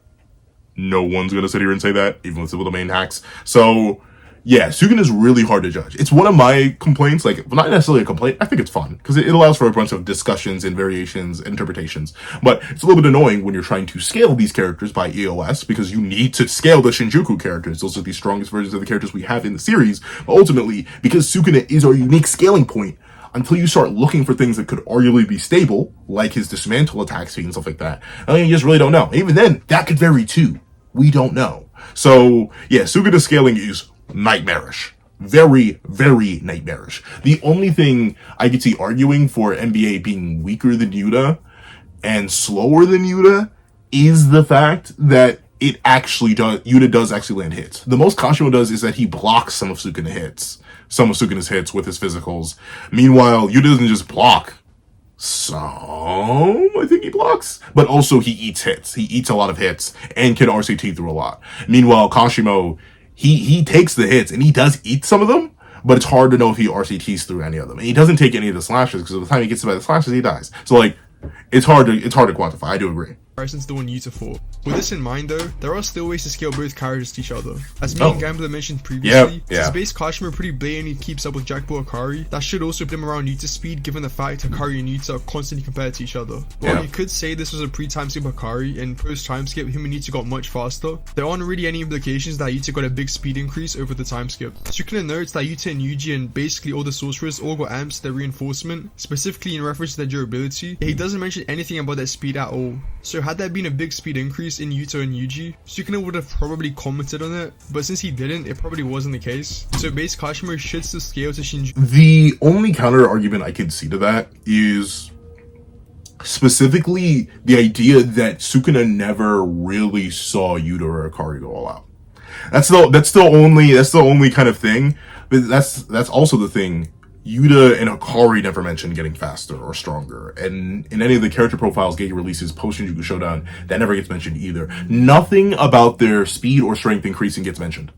no one's going to sit here and say that, even with the main hacks. So, yeah, Sukuna is really hard to judge. It's one of my complaints, like, not necessarily a complaint. I think it's fun, because it allows for a bunch of discussions and variations, interpretations. But it's a little bit annoying when you're trying to scale these characters by EOS, because you need to scale the Shinjuku characters. Those are the strongest versions of the characters we have in the series. But ultimately, because Sukuna is our unique scaling point, until you start looking for things that could arguably be stable, like his dismantle attack speed and stuff like that, I mean, you just really don't know. Even then, that could vary too. We don't know. So, yeah, Sukuna's scaling is nightmarish. Very, very nightmarish. The only thing I could see arguing for NBA being weaker than Yuta and slower than Yuta is the fact that it actually does, Yuta does actually land hits. The most Kashimo does is that he blocks some of Sukuna's hits with his physicals. Meanwhile, Yuta doesn't just block some, I think he blocks, but also he eats hits. He eats a lot of hits and can RCT through a lot. Meanwhile, Kashimo, he takes the hits and he does eat some of them, but it's hard to know if he RCTs through any of them. And he doesn't take any of the slashes because by the time he gets to the slashes, he dies. So like, it's hard to quantify. I do agree. Since the one Yuta fought. With this in mind though, there are still ways to scale both characters to each other. As me and Gamblrr mentioned previously, since base Kashimo pretty blatantly keeps up with Jackpot Akari, that should also put him around Yuta's speed given the fact Akari and Yuta are constantly compared to each other. While you could say this was a pre-timeskip Akari, and post-timeskip him and Yuta got much faster, there aren't really any implications that Yuta got a big speed increase over the timeskip. Sukuna notes that Yuta and Yuji and basically all the sorcerers all got amps to their reinforcement, specifically in reference to their durability, yet he doesn't mention anything about their speed at all. So had there been a big speed increase in Yuta and Yuji, Sukuna would have probably commented on it, but since he didn't, it probably wasn't the case. So base Kashimo should still scale to Shinjuku. The only counter argument I could see to that is specifically the idea that Sukuna never really saw Yuta or Akari go all out. That's the only kind of thing, but that's also the thing. Yuta and Akari never mentioned getting faster or stronger, and in any of the character profiles Geto releases post Shinjuku Showdown, that never gets mentioned either. Nothing about their speed or strength increasing gets mentioned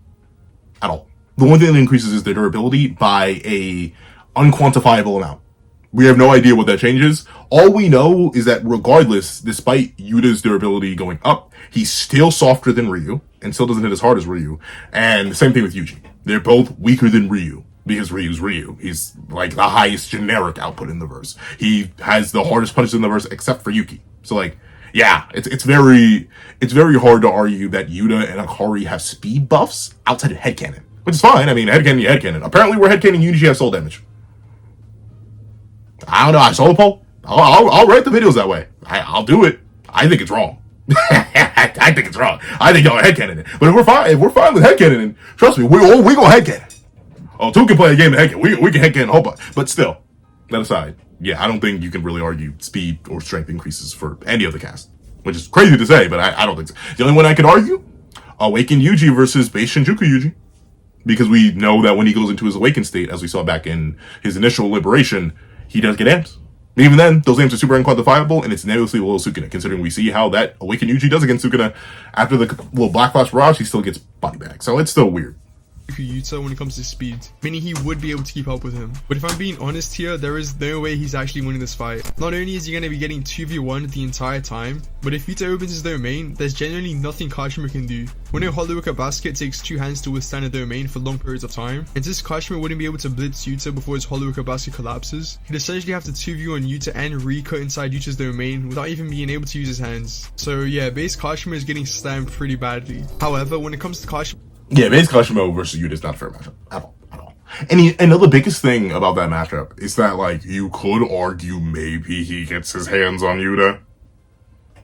at all. The one thing that increases is their durability by a unquantifiable amount. We have no idea what that changes. All we know is that regardless, despite Yuta's durability going up, he's still softer than Ryu and still doesn't hit as hard as Ryu. And the same thing with Yuji. They're both weaker than Ryu. Because Ryu's Ryu. He's like the highest generic output in the verse. He has the hardest punches in the verse except for Yuki. So like, yeah, it's very hard to argue that Yuta and Akari have speed buffs outside of headcanon. Which is fine. I mean, headcanon. Apparently we're headcanon Yuji have soul damage. I don't know, I solo poll? I'll write the videos that way. I'll do it. I think it's wrong. I think it's wrong. I think y'all are headcanon it. But if we're fine with headcanon, trust me, we gonna headcanon. Oh, two can play a game of headcanon. We can headcanon a whole bunch. But still, that aside, yeah, I don't think you can really argue speed or strength increases for any of the cast. Which is crazy to say, but I don't think so. The only one I could argue, Awakened Yuji versus base Shinjuku Yuji. Because we know that when he goes into his awakened state, as we saw back in his initial liberation, he does get amps. Even then, those amps are super unquantifiable, and it's nebulously below Sukuna, considering we see how that Awakened Yuji does against Sukuna. After the little Black Flash Barrage, he still gets body bag. So it's still weird. Yuta when it comes to speed, meaning he would be able to keep up with him. But if I'm being honest here, there is no way he's actually winning this fight. Not only is he going to be getting 2v1 the entire time, but if Yuta opens his domain, there's generally nothing Kashimo can do. We know Hollowicker Basket takes 2 hands to withstand a domain for long periods of time, and since Kashimo wouldn't be able to blitz Yuta before his Hollowicker Basket collapses, he'd essentially have to 2v1 Yuta and recut inside Yuta's domain without even being able to use his hands. So yeah, base Kashimo is getting slammed pretty badly. However, when it comes to Kashimo, yeah, base Kashimo versus Yuta is not a fair matchup at all. And the biggest thing about that matchup is that, like, you could argue maybe he gets his hands on Yuta.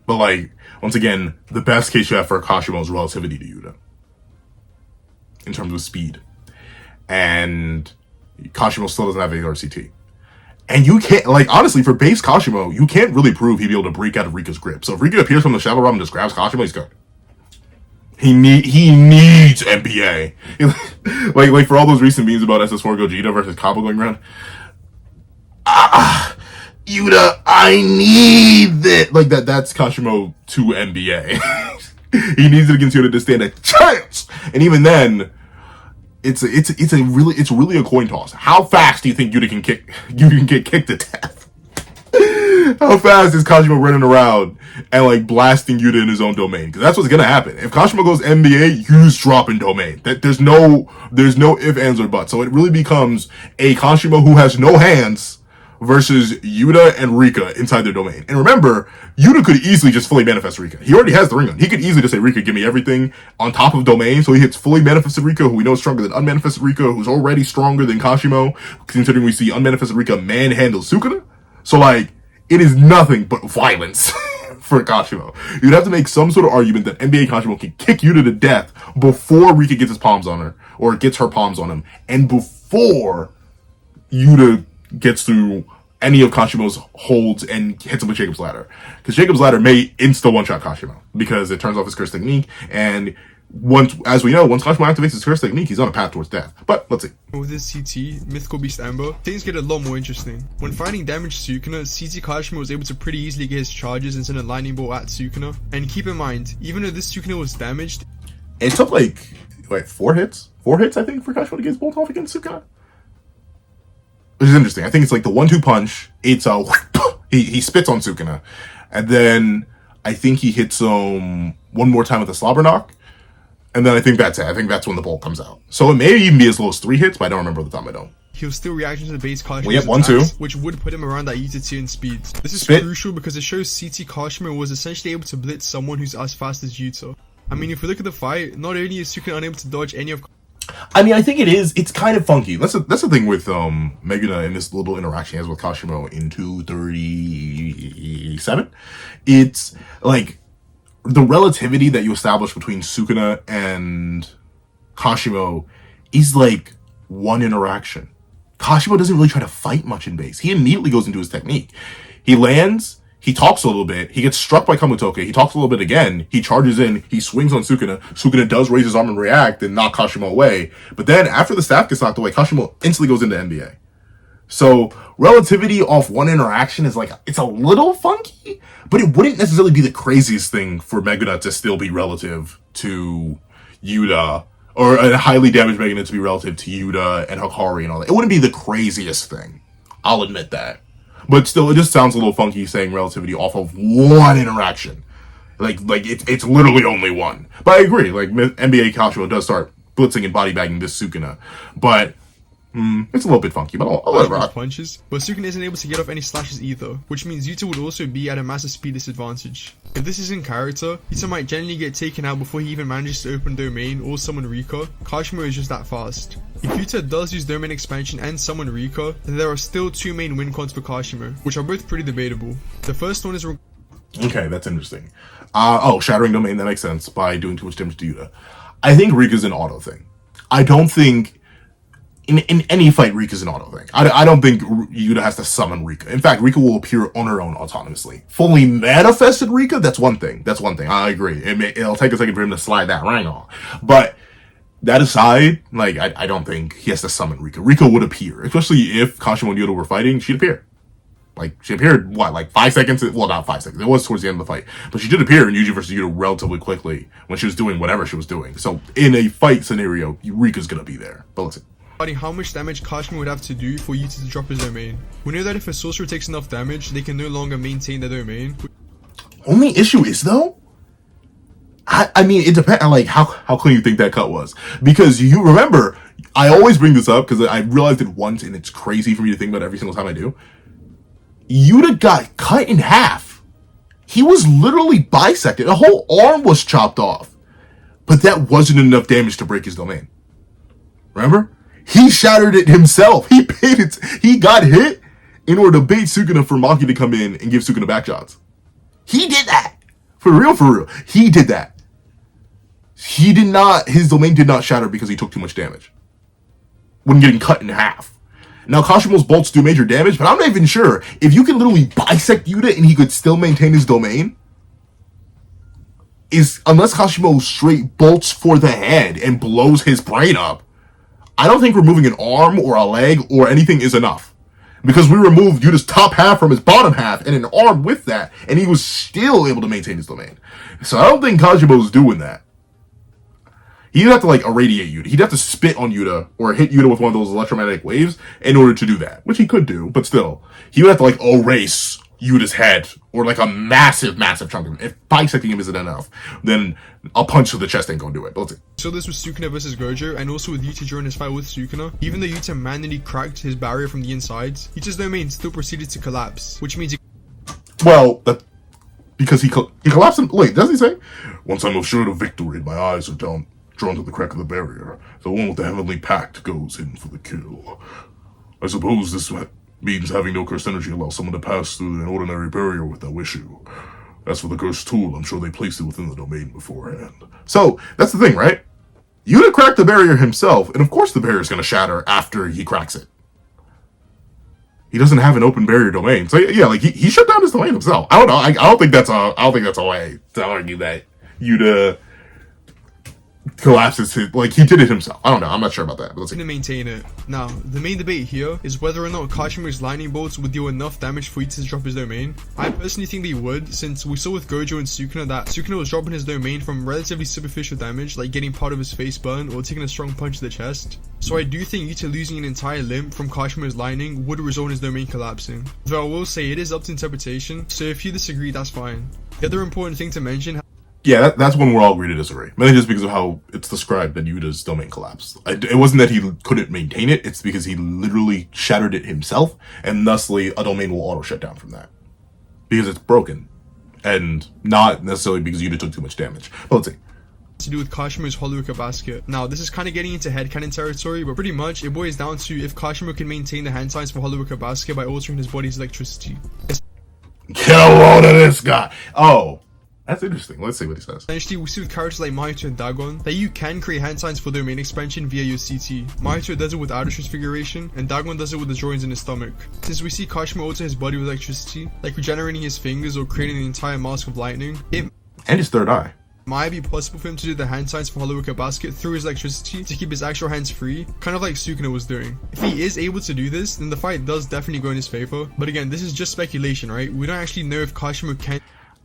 But, like, once again, the best case you have for Kashimo is relativity to Yuta. In terms of speed. And Kashimo still doesn't have ARCT. And you can't, like, honestly, for base Kashimo, you can't really prove he'd be able to break out of Rika's grip. So if Rika appears from the Shadow Realm and just grabs Kashimo, he's good. He needs NBA. like for all those recent memes about SS4 Gogeta versus Kabo going around. Yuta, I need it. Like that's Kashimo to NBA. He needs it against Yuta to stand a chance. And even then, it's really a coin toss. How fast do you think Yuta can get kicked to death? How fast is Kashimo running around and like blasting Yuta in his own domain? Because that's what's gonna happen. If Kashimo goes NBA, Yu's dropping domain. There's no if, ands, or buts. So it really becomes a Kashimo who has no hands versus Yuta and Rika inside their domain. And remember, Yuta could easily just fully manifest Rika. He already has the Rinnegan. He could easily just say, Rika, give me everything on top of domain. So he hits fully manifested Rika, who we know is stronger than unmanifested Rika, who's already stronger than Kashimo, considering we see unmanifested Rika manhandle Sukuna. So like, it is nothing but violence for Kashimo. You'd have to make some sort of argument that NBA Kashimo can kick Yuta to death before Rika gets his palms on her, or gets her palms on him, and before Yuta gets through any of Kashimo's holds and hits him with Jacob's Ladder. Because Jacob's Ladder may insta one-shot Kashimo, because it turns off his curse technique, and as we know, once Kashimo activates his curse technique, he's on a path towards death. But let's see. With this CT, Mythical Beast Amber, things get a lot more interesting. When fighting damaged Sukuna, CT Kashimo was able to pretty easily get his charges and send a lightning bolt at Sukuna. And keep in mind, even though this Sukuna was damaged, it took like, 4 hits? 4 hits, I think, for Kashimo to get his bolt off against Sukuna? Which is interesting. I think it's like the 1-2 punch. It's he spits on Sukuna, and then I think he hits him one more time with a slobber knock, and then I think that's it. I think that's when the bolt comes out. So it may even be as low as 3 hits, but I don't remember the time. I don't. He'll still react to the base Kashimo's We have 1-2, which would put him around that Yuta tier in speed. This is crucial because it shows CT Kashimo was essentially able to blitz someone who's as fast as Yuta. I mean, if we look at the fight, not only is Sukuna unable to dodge any of... I mean, I think it's kind of funky. That's the thing with Meguna in this little interaction he has with Kashimo in 237. It's like the relativity that you establish between Sukuna and Kashimo is like one interaction. Kashimo doesn't really try to fight much in base. He immediately goes into his technique. He lands, he talks a little bit, he gets struck by Kamutoke, he talks a little bit again, he charges in, he swings on Sukuna. Sukuna does raise his arm and react and knock Kashimo away. But then after the staff gets knocked away, Kashimo instantly goes into NBA. So relativity off one interaction is like, it's a little funky, but it wouldn't necessarily be the craziest thing for Meguna to still be relative to Yuta, or a highly damaged Meguna to be relative to Yuta and Hikari and all that. It wouldn't be the craziest thing. I'll admit that. But still, it just sounds a little funky saying relativity off of one interaction. Like it's literally only one. But I agree, like, NBA Kashimo does start blitzing and body bagging this Sukuna. But it's a little bit funky, but I'll let it rock. Punches, but Sukuna isn't able to get off any slashes either, which means Yuta would also be at a massive speed disadvantage. If this is in character, Yuta might generally get taken out before he even manages to open domain or summon Rika. Kashimo is just that fast. If Yuta does use domain expansion and summon Rika, then there are still 2 main win cons for Kashimo, which are both pretty debatable. The first one is... Okay, that's interesting. Shattering domain, that makes sense, by doing too much damage to Yuta. I think Rika's an auto thing. I don't think... In any fight, Rika's an auto thing. I don't think Yuta has to summon Rika. In fact, Rika will appear on her own autonomously. Fully manifested Rika, that's one thing. I agree. It'll take a second for him to slide that ring on. But that aside, like, I don't think he has to summon Rika. Rika would appear. Especially if Kashimo and Yuta were fighting, she'd appear. Like, she appeared, like 5 seconds? Well, not 5 seconds. It was towards the end of the fight. But she did appear in Yuji vs. Yuta relatively quickly when she was doing whatever she was doing. So, in a fight scenario, Rika's gonna be there. But let's see. How much damage Kashimo would have to do for Yuta to drop his domain. We know that if a sorcerer takes enough damage, they can no longer maintain their domain. Only issue is, though, I mean, it depends on, like, how clean you think that cut was. Because you remember, I always bring this up because I realized it once and it's crazy for me to think about every single time I do. Yuta got cut in half. He was literally bisected. A whole arm was chopped off. But that wasn't enough damage to break his domain. Remember? He shattered it himself. He paid it. He got hit in order to bait Sukuna for Maki to come in and give Sukuna back shots. He did that. For real. He did that. His domain did not shatter because he took too much damage when getting cut in half. Now, Kashimo's bolts do major damage, but I'm not even sure. If you can literally bisect Yuta and he could still maintain his domain, is unless Kashimo straight bolts for the head and blows his brain up, I don't think removing an arm or a leg or anything is enough. Because we removed Yuta's top half from his bottom half and an arm with that, and he was still able to maintain his domain. So I don't think Kashimo's doing that. He'd have to like irradiate Yuta. He'd have to spit on Yuta or hit Yuta with one of those electromagnetic waves in order to do that, which he could do, but still, he would have to like erase Yuta's head or like a massive chunk of him. If bisecting him isn't enough, then a punch to the chest ain't gonna do it. But let's see. So this was Sukuna versus Gojo, and also with Yuta during his fight with Sukuna. Even though Yuta manually cracked his barrier from the inside, Yuta's domain still proceeded to collapse, which means Well, that because he collapsed. Wait, does he say? Once I'm assured of victory, my eyes are drawn to the crack of the barrier. The one with the heavenly pact goes in for the kill. I suppose this means having no cursed energy allows someone to pass through an ordinary barrier with no issue. As for the cursed tool, I'm sure they placed it within the domain beforehand. So, that's the thing, right? Yuta cracked the barrier himself, and of course the barrier's gonna shatter after he cracks it. He doesn't have an open barrier domain. So yeah, like he shut down his domain himself. I don't know. I don't think that's a way to argue that Yuta collapses his, like he did it himself. I don't know. I'm not sure about that. But let's see. to maintain it. Now, the main debate here is whether or not Kashimo's lightning bolts would deal enough damage for Yuta to drop his domain. I personally think they would, since we saw with Gojo and Sukuna that Sukuna was dropping his domain from relatively superficial damage, like getting part of his face burned or taking a strong punch to the chest. So I do think Yuta losing an entire limb from Kashimo's lightning would result in his domain collapsing. Though I will say it is up to interpretation, so if you disagree, that's fine. The other important thing to mention. Yeah, that's when we're all agree to disagree. Mainly just because of how it's described that Yuta's domain collapsed. It wasn't that he couldn't maintain it, it's because he literally shattered it himself, and thusly a domain will auto shut down from that. Because it's broken. And not necessarily because Yuta took too much damage. But let's see. To do with Kashimo's Hollow-Wicker Basket. Now, this is kind of getting into headcanon territory, but pretty much it boils down to if Kashimo can maintain the hand signs for Hollow-Wicker Basket by altering his body's electricity. Get a load of this guy! Oh. That's interesting. Let's see what he says. Essentially, we see with characters like Mahito and Dagon that you can create hand signs for their main expansion via your CT. Mahito does it with outer transfiguration, and Dagon does it with the drawings in his stomach. Since we see Kashimo alter his body with electricity, like regenerating his fingers or creating an entire mask of lightning, it and his third eye. Might be possible for him to do the hand signs for Hollow-Wicker Basket through his electricity to keep his actual hands free, kind of like Sukuna was doing. If he is able to do this, then the fight does definitely go in his favor. But again, this is just speculation, right? We don't actually know if Kashimo can.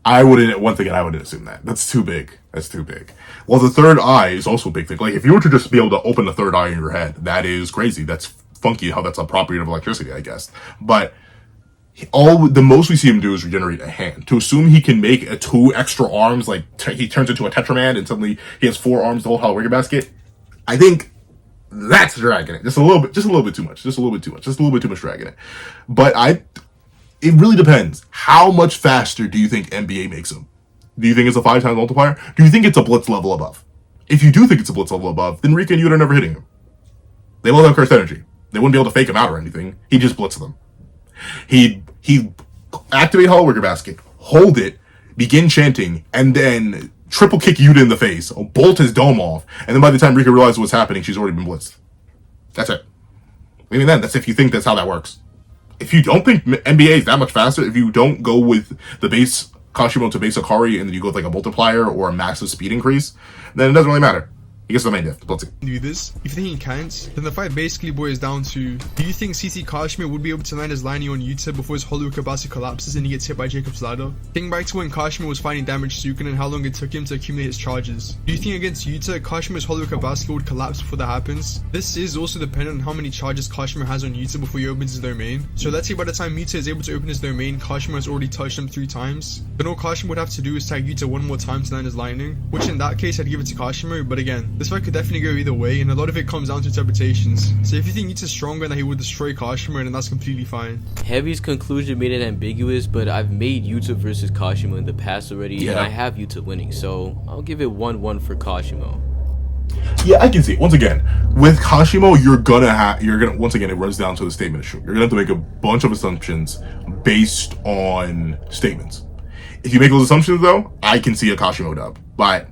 I wouldn't assume that. That's too big. That's too big. Well, the third eye is also a big thing. Like, if you were to just be able to open the third eye in your head, that is crazy. That's funky how that's a property of electricity, I guess. But the most we see him do is regenerate a hand. To assume he can make two extra arms, like he turns into a Tetraman and suddenly he has 4 arms to hold Hollow-Wicker Basket, I think that's dragging it. Just a little bit too much. Just a little bit too much dragging it. But it really depends. How much faster do you think NBA makes him? Do you think it's a 5 times multiplier? Do you think it's a blitz level above? If you do think it's a blitz level above, then Rika and Yuta are never hitting him. They both have cursed energy. They wouldn't be able to fake him out or anything. He just blitzed them. He activate Hollow-Wicker Basket, hold it, begin chanting, and then triple kick Yuta in the face, bolt his dome off, and then by the time Rika realizes what's happening, she's already been blitzed. That's it. Even then, that's if you think that's how that works. If you don't think NBA is that much faster, if you don't go with the base Kashimo to base Akari and then you go with like a multiplier or a massive speed increase, then it doesn't really matter. He gets the main diff. Let's see. Do this. If you think he can't, then the fight basically boils down to: do you think CC Kashimo would be able to land his lightning on Yuta before his Hollow-Wicker Basket collapses and he gets hit by Jacob's ladder? Think back to when Kashimo was fighting damaged Sukuna and how long it took him to accumulate his charges. Do you think against Yuta, Kashimo's Hollow-Wicker Basket would collapse before that happens? This is also dependent on how many charges Kashimo has on Yuta before he opens his domain. So let's say by the time Yuta is able to open his domain, Kashimo has already touched him 3 times. Then all Kashimo would have to do is tag Yuta one more time to land his lightning, which in that case I'd give it to Kashimo, but again, this fight could definitely go either way, and a lot of it comes down to interpretations. So if you think Yuta's stronger and that he would destroy Kashimo, then that's completely fine. Heavy's conclusion made it ambiguous, but I've made Yuta versus Kashimo in the past already, and I have Yuta winning, so I'll give it 1-1 for Kashimo. Yeah, I can see it. Once again, with Kashimo, once again, it runs down to the statement issue. You're gonna have to make a bunch of assumptions based on statements. If you make those assumptions, though, I can see a Kashimo dub. But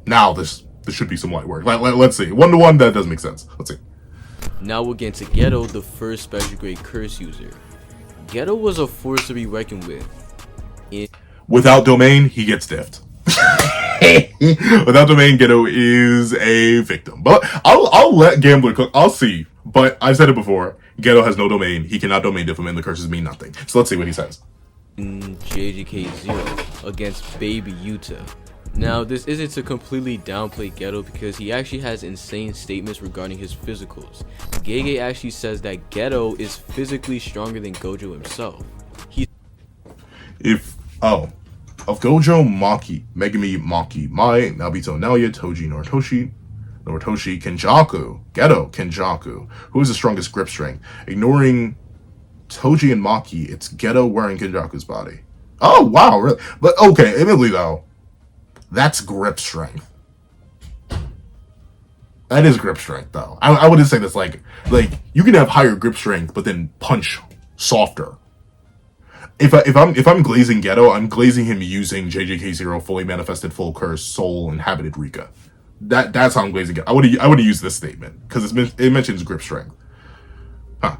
now this should be some light work. Let's see. 1-1, that does make sense. Let's see. Now we'll get to Geto, the first special grade curse user. Geto was a force to be reckoned with. Without domain, he gets diffed. Without domain, Geto is a victim. But I'll let Gamblrr cook. I'll see. But I've said it before. Geto has no domain. He cannot domain Diff him, and the curses mean nothing. So let's see what he says. JJK 0 against baby Yuta. Now, this isn't to completely downplay Geto because he actually has insane statements regarding his physicals. Gege actually says that Geto is physically stronger than Gojo himself. Of Gojo, Maki, Megami, Maki, Mai, Nabito, Naoya, Toji, Noritoshi, Kenjaku, Geto, Kenjaku. Who is the strongest grip strength? Ignoring Toji and Maki, it's Geto wearing Kenjaku's body. Oh, wow, really? But, okay, admittedly, though, that's grip strength. That is grip strength, though. I wouldn't say that's like, you can have higher grip strength, but then punch softer. If I'm glazing Geto, I'm glazing him using JJK 0 fully manifested full curse soul inhabited Rika. That's how I'm glazing Geto. I would use this statement because it mentions grip strength.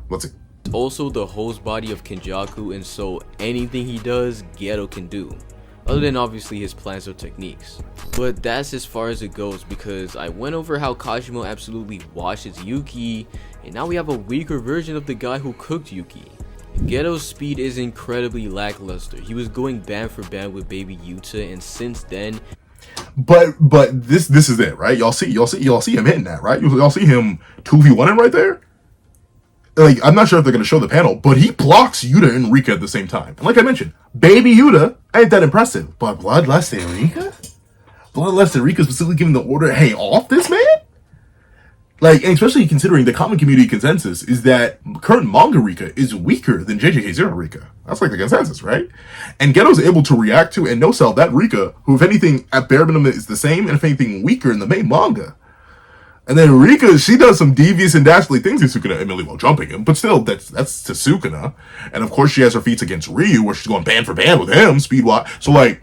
Let's see. Also the host body of Kenjaku, and so anything he does, Geto can do. Other than obviously his plans or techniques. But that's as far as it goes because I went over how Kashimo absolutely washes Yuki, and now we have a weaker version of the guy who cooked Yuki. Geto's speed is incredibly lackluster. He was going band for band with baby Yuta, and since then. But this is it, right? Y'all see him hitting that, right? Y'all see him 2v1ing right there. Like, I'm not sure if they're gonna show the panel, but he blocks Yuta and Rika at the same time. And like I mentioned, baby Yuta ain't that impressive, but bloodlusted Rika, specifically giving the order, hey, off this man. Like, and especially considering the common community consensus is that current manga Rika is weaker than JJK 0 Rika. That's like the consensus, right? And Geto's able to react to and no-sell that Rika, who if anything, at bare minimum is the same, and if anything, weaker in the main manga. And then Rika, she does some devious and dastardly things to Sukuna, admittedly while jumping him, but still, that's to Sukuna. And of course, she has her feats against Ryu, where she's going band for band with him, speed-wise. So, like,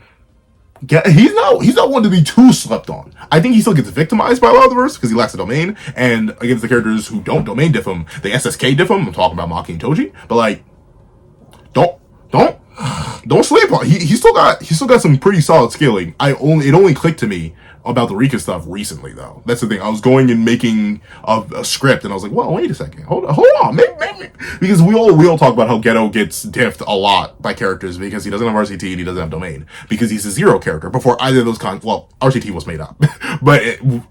he's not one to be too slept on. I think he still gets victimized by a lot of the verse because he lacks a domain, and against the characters who don't domain diff him, they SSK diff him. I'm talking about Maki and Toji, but like, don't sleep on. He still got some pretty solid scaling. It only clicked to me about the Rika stuff recently, though. That's the thing. I was going and making a script, and I was like, well, wait a second, hold on, maybe. Because we all talk about how Geto gets diffed a lot by characters because he doesn't have RCT and he doesn't have domain because he's a 0 character before either of those RCT was made up, but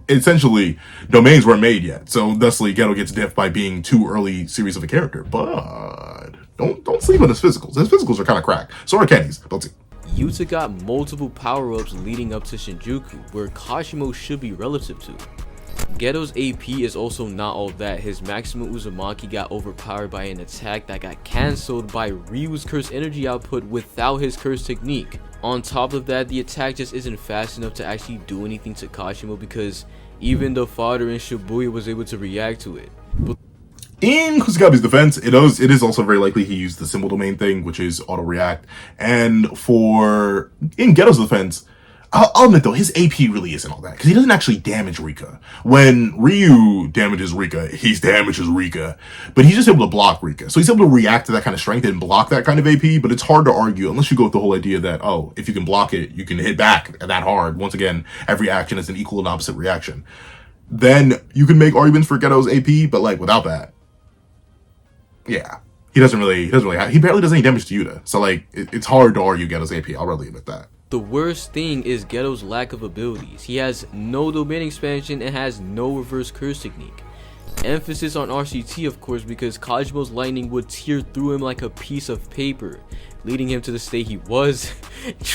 essentially domains weren't made yet, so thusly Geto gets diffed by being too early series of a character. But don't sleep on his physicals. His physicals are kind of cracked. So are Kenny's. Let's see. Yuta got multiple power-ups leading up to Shinjuku, where Kashimo should be relative to. Geto's AP is also not all that. His maximum Uzumaki got overpowered by an attack that got cancelled by Ryu's curse energy output without his curse technique. On top of that, the attack just isn't fast enough to actually do anything to Kashimo because even the fodder in Shibuya was able to react to it. In Kusakabe's defense, it is also very likely he used the symbol domain thing, which is auto react. And in Geto's defense, I'll admit though, his AP really isn't all that because he doesn't actually damage Rika. When Ryu damages Rika, he damages Rika, but he's just able to block Rika. So he's able to react to that kind of strength and block that kind of AP. But it's hard to argue unless you go with the whole idea that if you can block it, you can hit back that hard. Once again, every action is an equal and opposite reaction. Then you can make arguments for Geto's AP, but like without that. Yeah, he barely does any damage to Yuta. So like, it's hard to argue Geto's AP. I'll readily admit that. The worst thing is Geto's lack of abilities. He has no domain expansion and has no reverse curse technique. Emphasis on RCT, of course, because Kashimo's lightning would tear through him like a piece of paper, leading him to the state he was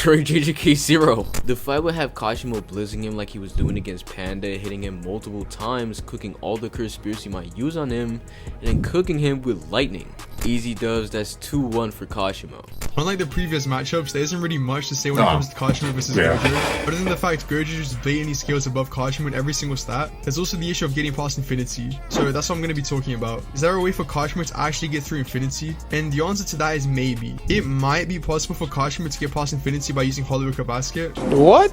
during JJK 0. The fight would have Kashimo blizzing him like he was doing against Panda, hitting him multiple times, cooking all the curse spirits he might use on him, and then cooking him with lightning. Easy dubs, that's 2-1 for Kashimo. Unlike the previous matchups, there isn't really much to say when it comes to Kashimo versus Gojo. Other than the fact Gojo just blatantly scales above Kashimo in every single stat, there's also the issue of getting past Infinity. So that's what I'm going to be talking about. Is there a way for Kashimo to actually get through Infinity? And the answer to that is maybe. It might be possible for Kashimo to get past Infinity by using Hollow Wicker Basket. What?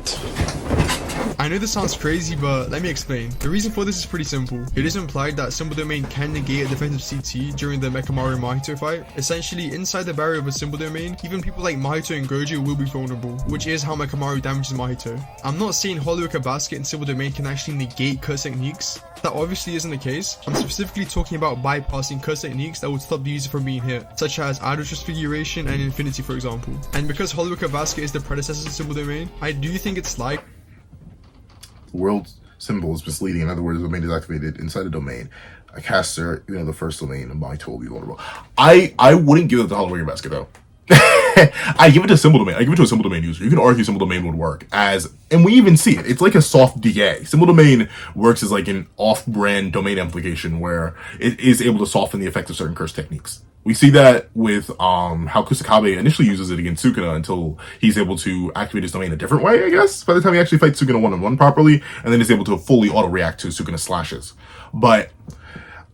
I know this sounds crazy, but let me explain. The reason for this is pretty simple. It is implied that Symbol Domain can negate a defensive CT during the Mechamaru Mahito fight. Essentially, inside the barrier of a Symbol Domain, even people like Mahito and Gojo will be vulnerable, which is how Mechamaru damages Mahito. I'm not saying Hollowicker Basket and Symbol Domain can actually negate curse techniques. That obviously isn't the case. I'm specifically talking about bypassing curse techniques that would stop the user from being hit, such as Idol Transfiguration and Infinity, for example. And because Hollowicker Basket is the predecessor to Symbol Domain, I do think it's like World symbol is misleading. In other words, the domain is activated inside a domain. A caster, the first domain, and Mahito will be vulnerable. I wouldn't give it to Hollowicker Basket though. I give it to Symbol Domain. I give it to a Symbol Domain user. You can argue Symbol Domain would work as, and we even see it. It's like a soft DA. Symbol Domain works as like an off-brand domain amplification where it is able to soften the effect of certain curse techniques. We see that with how Kusakabe initially uses it against Sukuna until he's able to activate his domain a different way, I guess, by the time he actually fights Sukuna one-on-one properly, and then is able to fully auto-react to Sukuna's slashes. But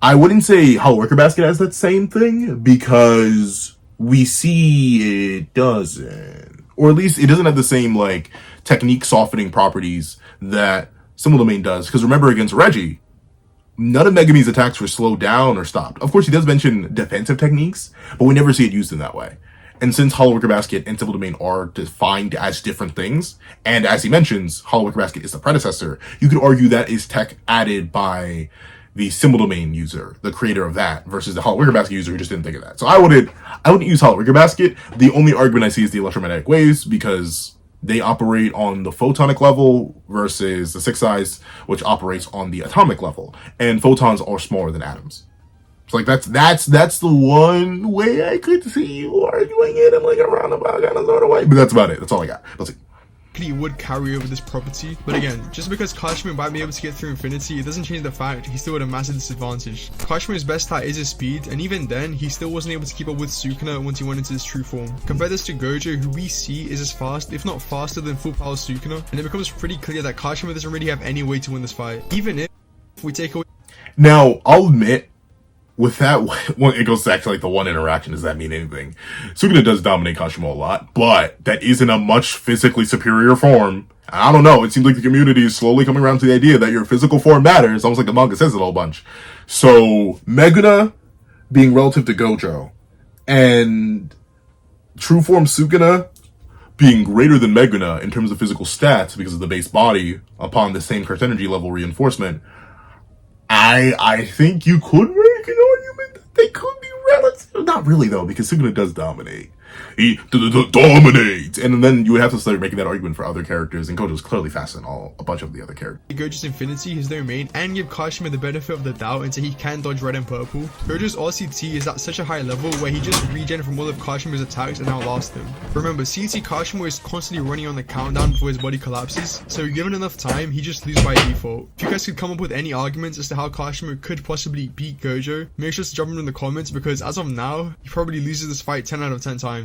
I wouldn't say Hollowicker Basket has that same thing, because we see it doesn't. Or at least it doesn't have the same, like, technique softening properties that Symbol Domain does. Because remember, against Reggie, none of Megami's attacks were slowed down or stopped. Of course, he does mention defensive techniques, but we never see it used in that way. And since Hollowicker Basket and Symbol Domain are defined as different things, and as he mentions, Hollowicker Basket is the predecessor, you could argue that is tech added by the Symbol Domain user, the creator of that, versus the Hollowicker Basket user who just didn't think of that. So I wouldn't use Hollowicker Basket. The only argument I see is the electromagnetic waves, because they operate on the photonic level versus the Six Eyes, which operates on the atomic level. And photons are smaller than atoms. So like that's the one way I could see you arguing it in like a roundabout kind of sort of way. But that's about it. That's all I got. Let's see. Would carry over this property, but again, just because Kashimo might be able to get through Infinity, it doesn't change the fact he still had a massive disadvantage. Kashimo's best stat is his speed, and even then, he still wasn't able to keep up with Sukuna once he went into his true form. Compare this to Gojo, who we see is as fast, if not faster than full power Sukuna, and it becomes pretty clear that Kashimo doesn't really have any way to win this fight, even if we take away. Now, I'll admit, with that one, it goes back to like the one interaction. Does that mean anything? Suguru does dominate Kashimo a lot, but that is in a much physically superior form. I don't know. It seems like the community is slowly coming around to the idea that your physical form matters. Almost like the manga says it a whole bunch. So Meguna being relative to Gojo, and true form Sukuna being greater than Meguna in terms of physical stats because of the base body upon the same curse energy level reinforcement. I think you could make an argument that they could be relative. Not really, though, because Suguru does dominate. He dominates! And then you would have to start making that argument for other characters, and Gojo's clearly faster than a bunch of the other characters. Gojo's Infinity, his domain, and give Kashimo the benefit of the doubt until he can dodge red and purple. Gojo's RCT is at such a high level where he just regen from all of Kashimo's attacks and outlast him. Remember, CT Kashimo is constantly running on the countdown before his body collapses, so given enough time, he just loses by default. If you guys could come up with any arguments as to how Kashimo could possibly beat Gojo, make sure to drop them in the comments, because as of now, he probably loses this fight 10 out of 10 times.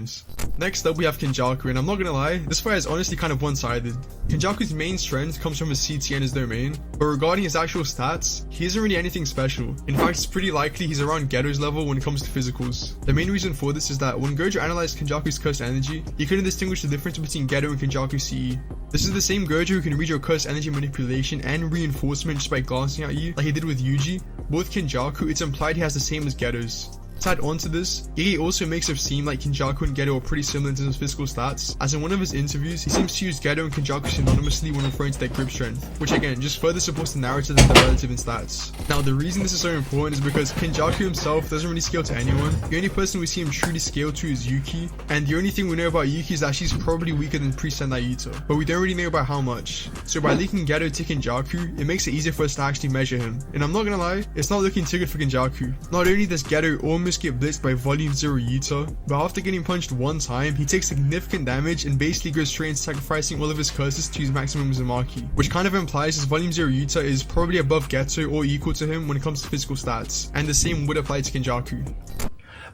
Next up we have Kenjaku, and I'm not gonna lie, this fight is honestly kind of one-sided. Kenjaku's main strength comes from his CT and his domain, but regarding his actual stats, he isn't really anything special. In fact, it's pretty likely he's around Geto's level when it comes to physicals. The main reason for this is that when Gojo analyzed Kenjaku's cursed energy, he couldn't distinguish the difference between Geto and Kenjaku CE. This is the same Gojo who can read your cursed energy manipulation and reinforcement just by glancing at you, like he did with Yuji. Both Kenjaku, it's implied he has the same as Geto's. To add on to this, Yuki also makes it seem like Kenjaku and Geto are pretty similar in terms of physical stats, as in one of his interviews, he seems to use Geto and Kenjaku synonymously when referring to their grip strength, which again, just further supports the narrative that they're relative in stats. Now, the reason this is so important is because Kenjaku himself doesn't really scale to anyone. The only person we see him truly scale to is Yuki, and the only thing we know about Yuki is that she's probably weaker than pre-Sendai Yuta, but we don't really know about how much. So by linking Geto to Kenjaku, it makes it easier for us to actually measure him. And I'm not gonna lie, it's not looking too good for Kenjaku. Not only does Geto almost get blitzed by Volume 0 Yuta, but after getting punched one time, he takes significant damage and basically goes straight into sacrificing all of his curses to his maximum Uzumaki, which kind of implies his Volume 0 Yuta is probably above Geto or equal to him when it comes to physical stats, and the same would apply to Kenjaku.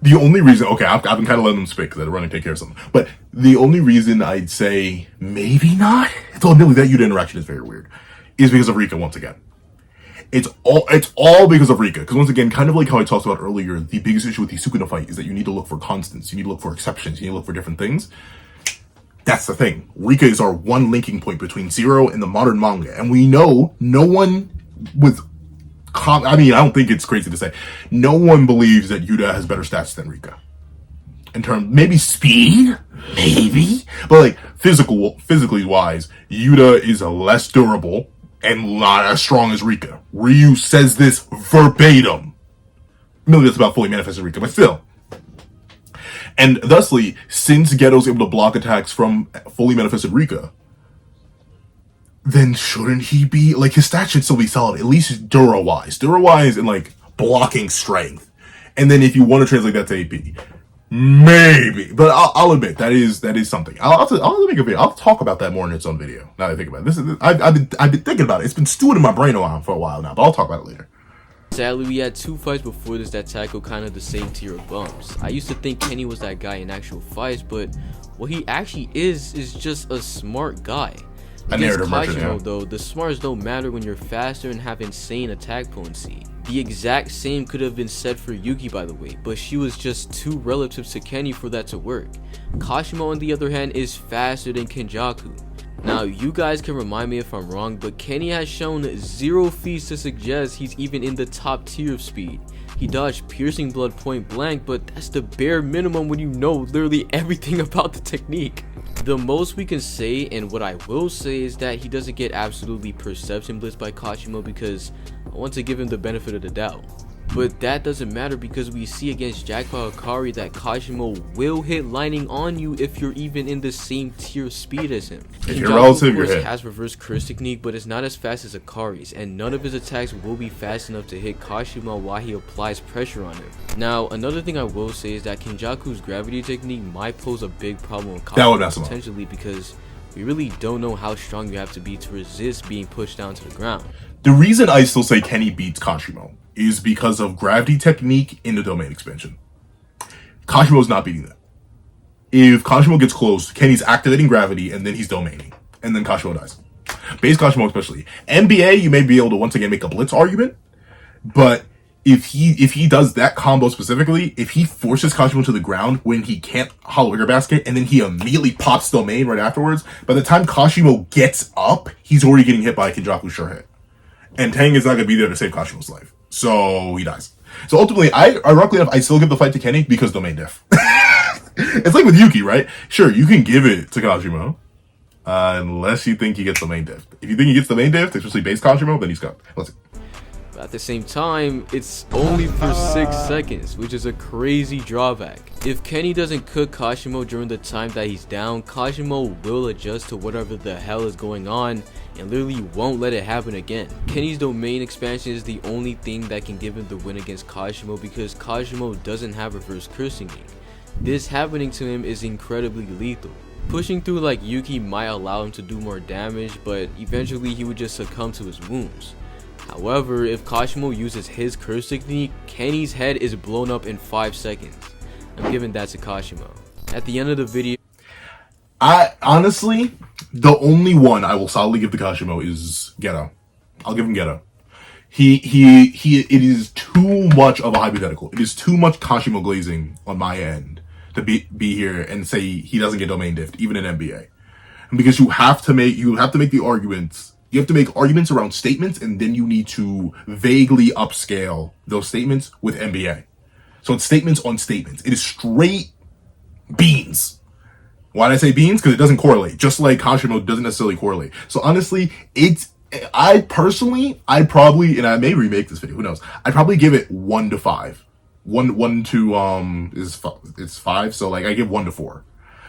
The only reason, okay, I've been kind of letting them speak because I had to run and take care of something, but the only reason I'd say maybe not, it's admittedly that Yuta interaction is very weird, is because of Rika once again. It's all because of Rika. Because once again, kind of like how I talked about earlier, the biggest issue with the Sukuna fight is that you need to look for constants, you need to look for exceptions, you need to look for different things. That's the thing. Rika is our one linking point between Zero and the modern manga. And we know no one with... I mean, I don't think it's crazy to say. No one believes that Yuta has better stats than Rika. In terms... Maybe speed? Maybe? But, like, physically wise, Yuta is less durable and not as strong as Rika. Ryu says this verbatim. Maybe that's about fully manifested Rika, but still. And thusly, since Geto's able to block attacks from fully manifested Rika, then shouldn't he be, like, his stats should still be solid, at least Dura-wise. Dura-wise and, like, blocking strength. And then if you want to translate that to AP, maybe. But I'll admit, that is something. I'll make a video. I'll talk about that more in its own video, now that I think about it. I've been thinking about it. It's been stewing in my brain for a while now, but I'll talk about it later. Sadly, we had 2 fights before this that tackled kind of the same tier of bumps. I used to think Kenny was that guy in actual fights, but what he actually is just a smart guy. Against Kashimo, though, the smarts don't matter when you're faster and have insane attack potency. The exact same could have been said for Yuki, by the way, but she was just too relative to Kenny for that to work. Kashimo, on the other hand, is faster than Kenjaku. Now, you guys can remind me if I'm wrong, but Kenny has shown 0 feats to suggest he's even in the top tier of speed. He dodged piercing blood point blank, but that's the bare minimum when you know literally everything about the technique. The most we can say, and what I will say, is that he doesn't get absolutely perception blitzed by Kashimo because I want to give him the benefit of the doubt. But that doesn't matter because we see against Jackpot Akari that Kashimo will hit lightning on you if you're even in the same tier speed as him. If you're relative, of course, you're hit. has reverse curse technique, but it's not as fast as Akari's, and none of his attacks will be fast enough to hit Kashimo while he applies pressure on him. Now, another thing I will say is that Kenjaku's gravity technique might pose a big problem with Kashimo potentially because we really don't know how strong you have to be to resist being pushed down to the ground. The reason I still say Kenny beats Kashimo is because of gravity technique in the domain expansion. Kashimo's not beating that. If Kashimo gets close, Kenny's activating gravity and then he's domaining. And then Kashimo dies. Base Kashimo especially. NBA, you may be able to once again make a blitz argument, but if he does that combo specifically, if he forces Kashimo to the ground when he can't hollow trigger basket and then he immediately pops domain right afterwards, by the time Kashimo gets up, he's already getting hit by a Kenjaku sure hit. And Tang is not going to be there to save Kashimo's life. So he dies. So ultimately, ironically enough, I still give the fight to Kenny because domain diff. It's like with Yuki, right? Sure, you can give it to Kashimo, unless you think he gets the main diff. If you think he gets the main diff, especially base Kashimo, then he's got. Let's see. At the same time, it's only for 6 seconds, which is a crazy drawback. If Kenny doesn't cook Kashimo during the time that he's down, Kashimo will adjust to whatever the hell is going on and literally won't let it happen again. Kenny's domain expansion is the only thing that can give him the win against Kashimo because Kashimo doesn't have reverse curse technique. This happening to him is incredibly lethal. Pushing through like Yuki might allow him to do more damage, but eventually he would just succumb to his wounds. However, if Kashimo uses his curse technique, Kenny's head is blown up in 5 seconds. I'm giving that to Kashimo. At the end of the video, I honestly, the only one I will solidly give to Kashimo is Geto. I'll give him Geto. It is too much of a hypothetical. It is too much Kashimo glazing on my end to be here and say he doesn't get domain diffed, even in NBA. And because you have to make the arguments. You have to make arguments around statements, and then you need to vaguely upscale those statements with NBA. So it's statements on statements. It is straight beans. Why did I say beans? Because it doesn't correlate. Just like Kashimo doesn't necessarily correlate. So honestly, I probably, and I may remake this video, who knows? I'd probably give it 1 to 5. 1 to, it's 5, so like I give 1 to 4.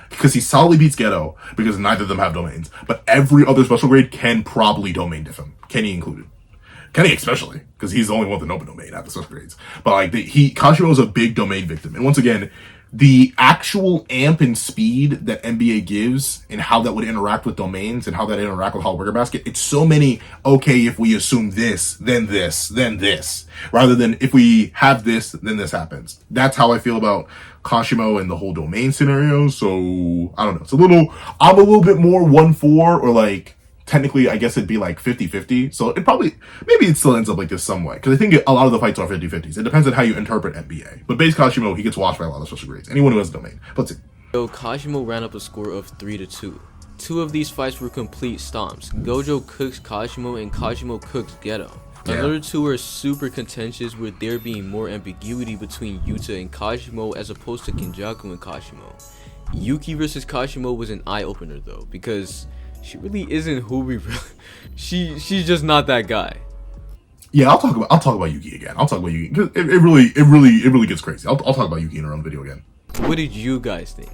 Because he solidly beats Geto, because neither of them have domains. But every other special grade can probably domain diff him. Kenny included. Kenny especially, because he's the only one with an open domain at the special grades. But like, Kashimo is a big domain victim. And once again, the actual amp and speed that NBA gives and how that would interact with domains and how that interact with hollow trigger basket, it's so many, okay, if we assume this, then this, then this. Rather than if we have this, then this happens. That's how I feel about Kashimo and the whole domain scenario. So I don't know. I'm a little bit more 1-4, or like technically I guess it'd be like 50-50. So maybe it still ends up like this somewhat. Because I think a lot of the fights are 50-50s. It depends on how you interpret NBA. But base Kashimo, he gets washed by a lot of special grades. Anyone who has a domain. Let's see. So Kashimo ran up a score of 3-2. Two of these fights were complete stomps. Gojo cooks Kashimo and Kashimo cooks Geto. Yeah. Another two are super contentious, with there being more ambiguity between Yuta and Kashimo as opposed to Kenjaku and Kashimo. Yuki versus Kashimo was an eye-opener though, because she really isn't who we really she's just not that guy. Yeah, I'll talk about Yuki again. I'll talk about Yuki because it really gets crazy. I'll talk about Yuki in our own video again. What did you guys think?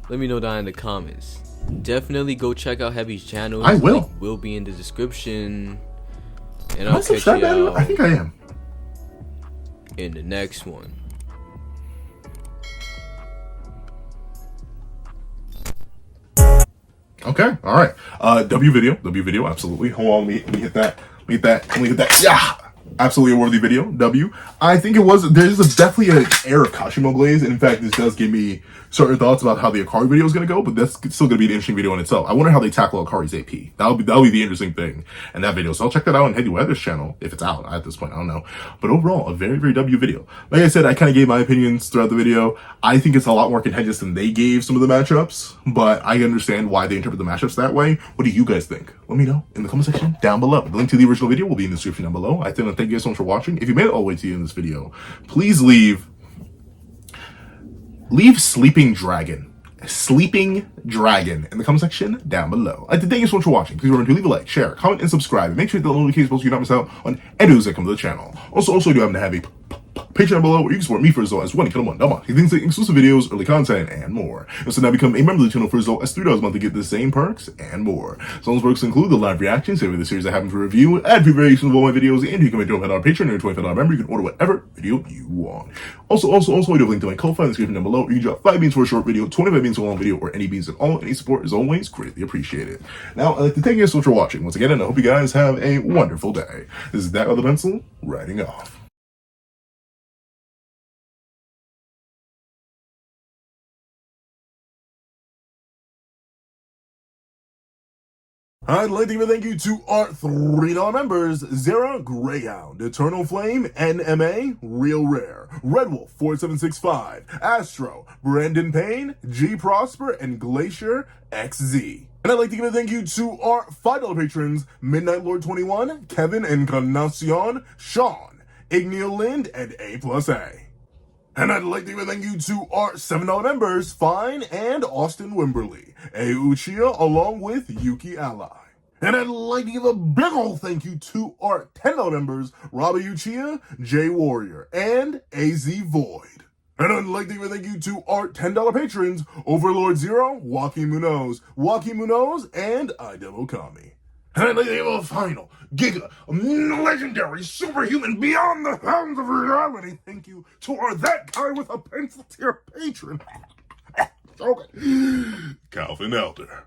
Let me know down in the comments. Definitely go check out Heavy's channel. I will. Link will be in the description. And Am I I'll catch subscribed you to that? out I think I am. in the next one. Okay, all right. W video, absolutely. Hold on, let me hit that. Yeah, absolutely a worthy video. W. I think it was. There's definitely an air of Kashimo glaze, and in fact, this does give me certain thoughts about how the Akari video is going to go. But that's still going to be an interesting video in itself. I wonder how they tackle Akari's AP. That'll be the interesting thing in that video. So I'll check that out on Heady Weather's channel if it's out at this point. I don't know. But overall, a very W video. Like I said, I kind of gave my opinions throughout the video. I think it's a lot more contentious than they gave some of the matchups, but I understand why they interpret the matchups that way. What do you guys think? Let me know in the comment section down below. The link to the original video will be in the description down below. I thank you guys so much for watching. If you made it all the way to the end of this video, please leave Sleeping Dragon in the comment section down below. I thank you so much for watching. Please remember to leave a like, share, comment, and subscribe. And make sure to hit the notification bell so you don't miss out on any news that come to the channel. Also, do happen to have a Patreon below where you can support me for as low as $1 things like exclusive videos, early content, and more. And so now become a member of the channel for as low as $3 a month to get the same perks and more. Some of those perks include the live reactions, every the series I happen to review, ad-free variations of all my videos, and you can make a $12 Patreon or a $25 member. You can order whatever video you want. Also, I do have a link to my Ko-Fi in the description down below, where you can drop 5 beans for a short video, 25 beans for a long video, or any beans at all. Any support is always greatly appreciated. Now, I'd like to thank you so much for watching once again, and I hope you guys have a wonderful day. This is That Other Pencil, writing off. I'd like to give a thank you to our $3 members: Zara, Greyhound, Eternal Flame, NMA, Real Rare, Red Wolf 4765, Astro, Brandon Payne, G Prosper, and Glacier XZ. And I'd like to give a thank you to our $5 patrons: Midnight Lord 21, Kevin Encarnacion, Sean, Igneo Lind, and A+A. And I'd like to give a thank you to our $7 members, Fine and Austin Wimberly, A Uchiha, along with Yuki Ally. And I'd like to give a big ol' thank you to our $10 members, Robbie Uchiha, J Warrior, and AZ Void. And I'd like to give a thank you to our $10 patrons, Overlord Zero, Joaquin Munoz, and Idemo Kami. And I'd like to give a final, giga, legendary, superhuman, beyond the bounds of reality thank you to our That Guy with a Pencil tier patron, okay, Calvin Elder.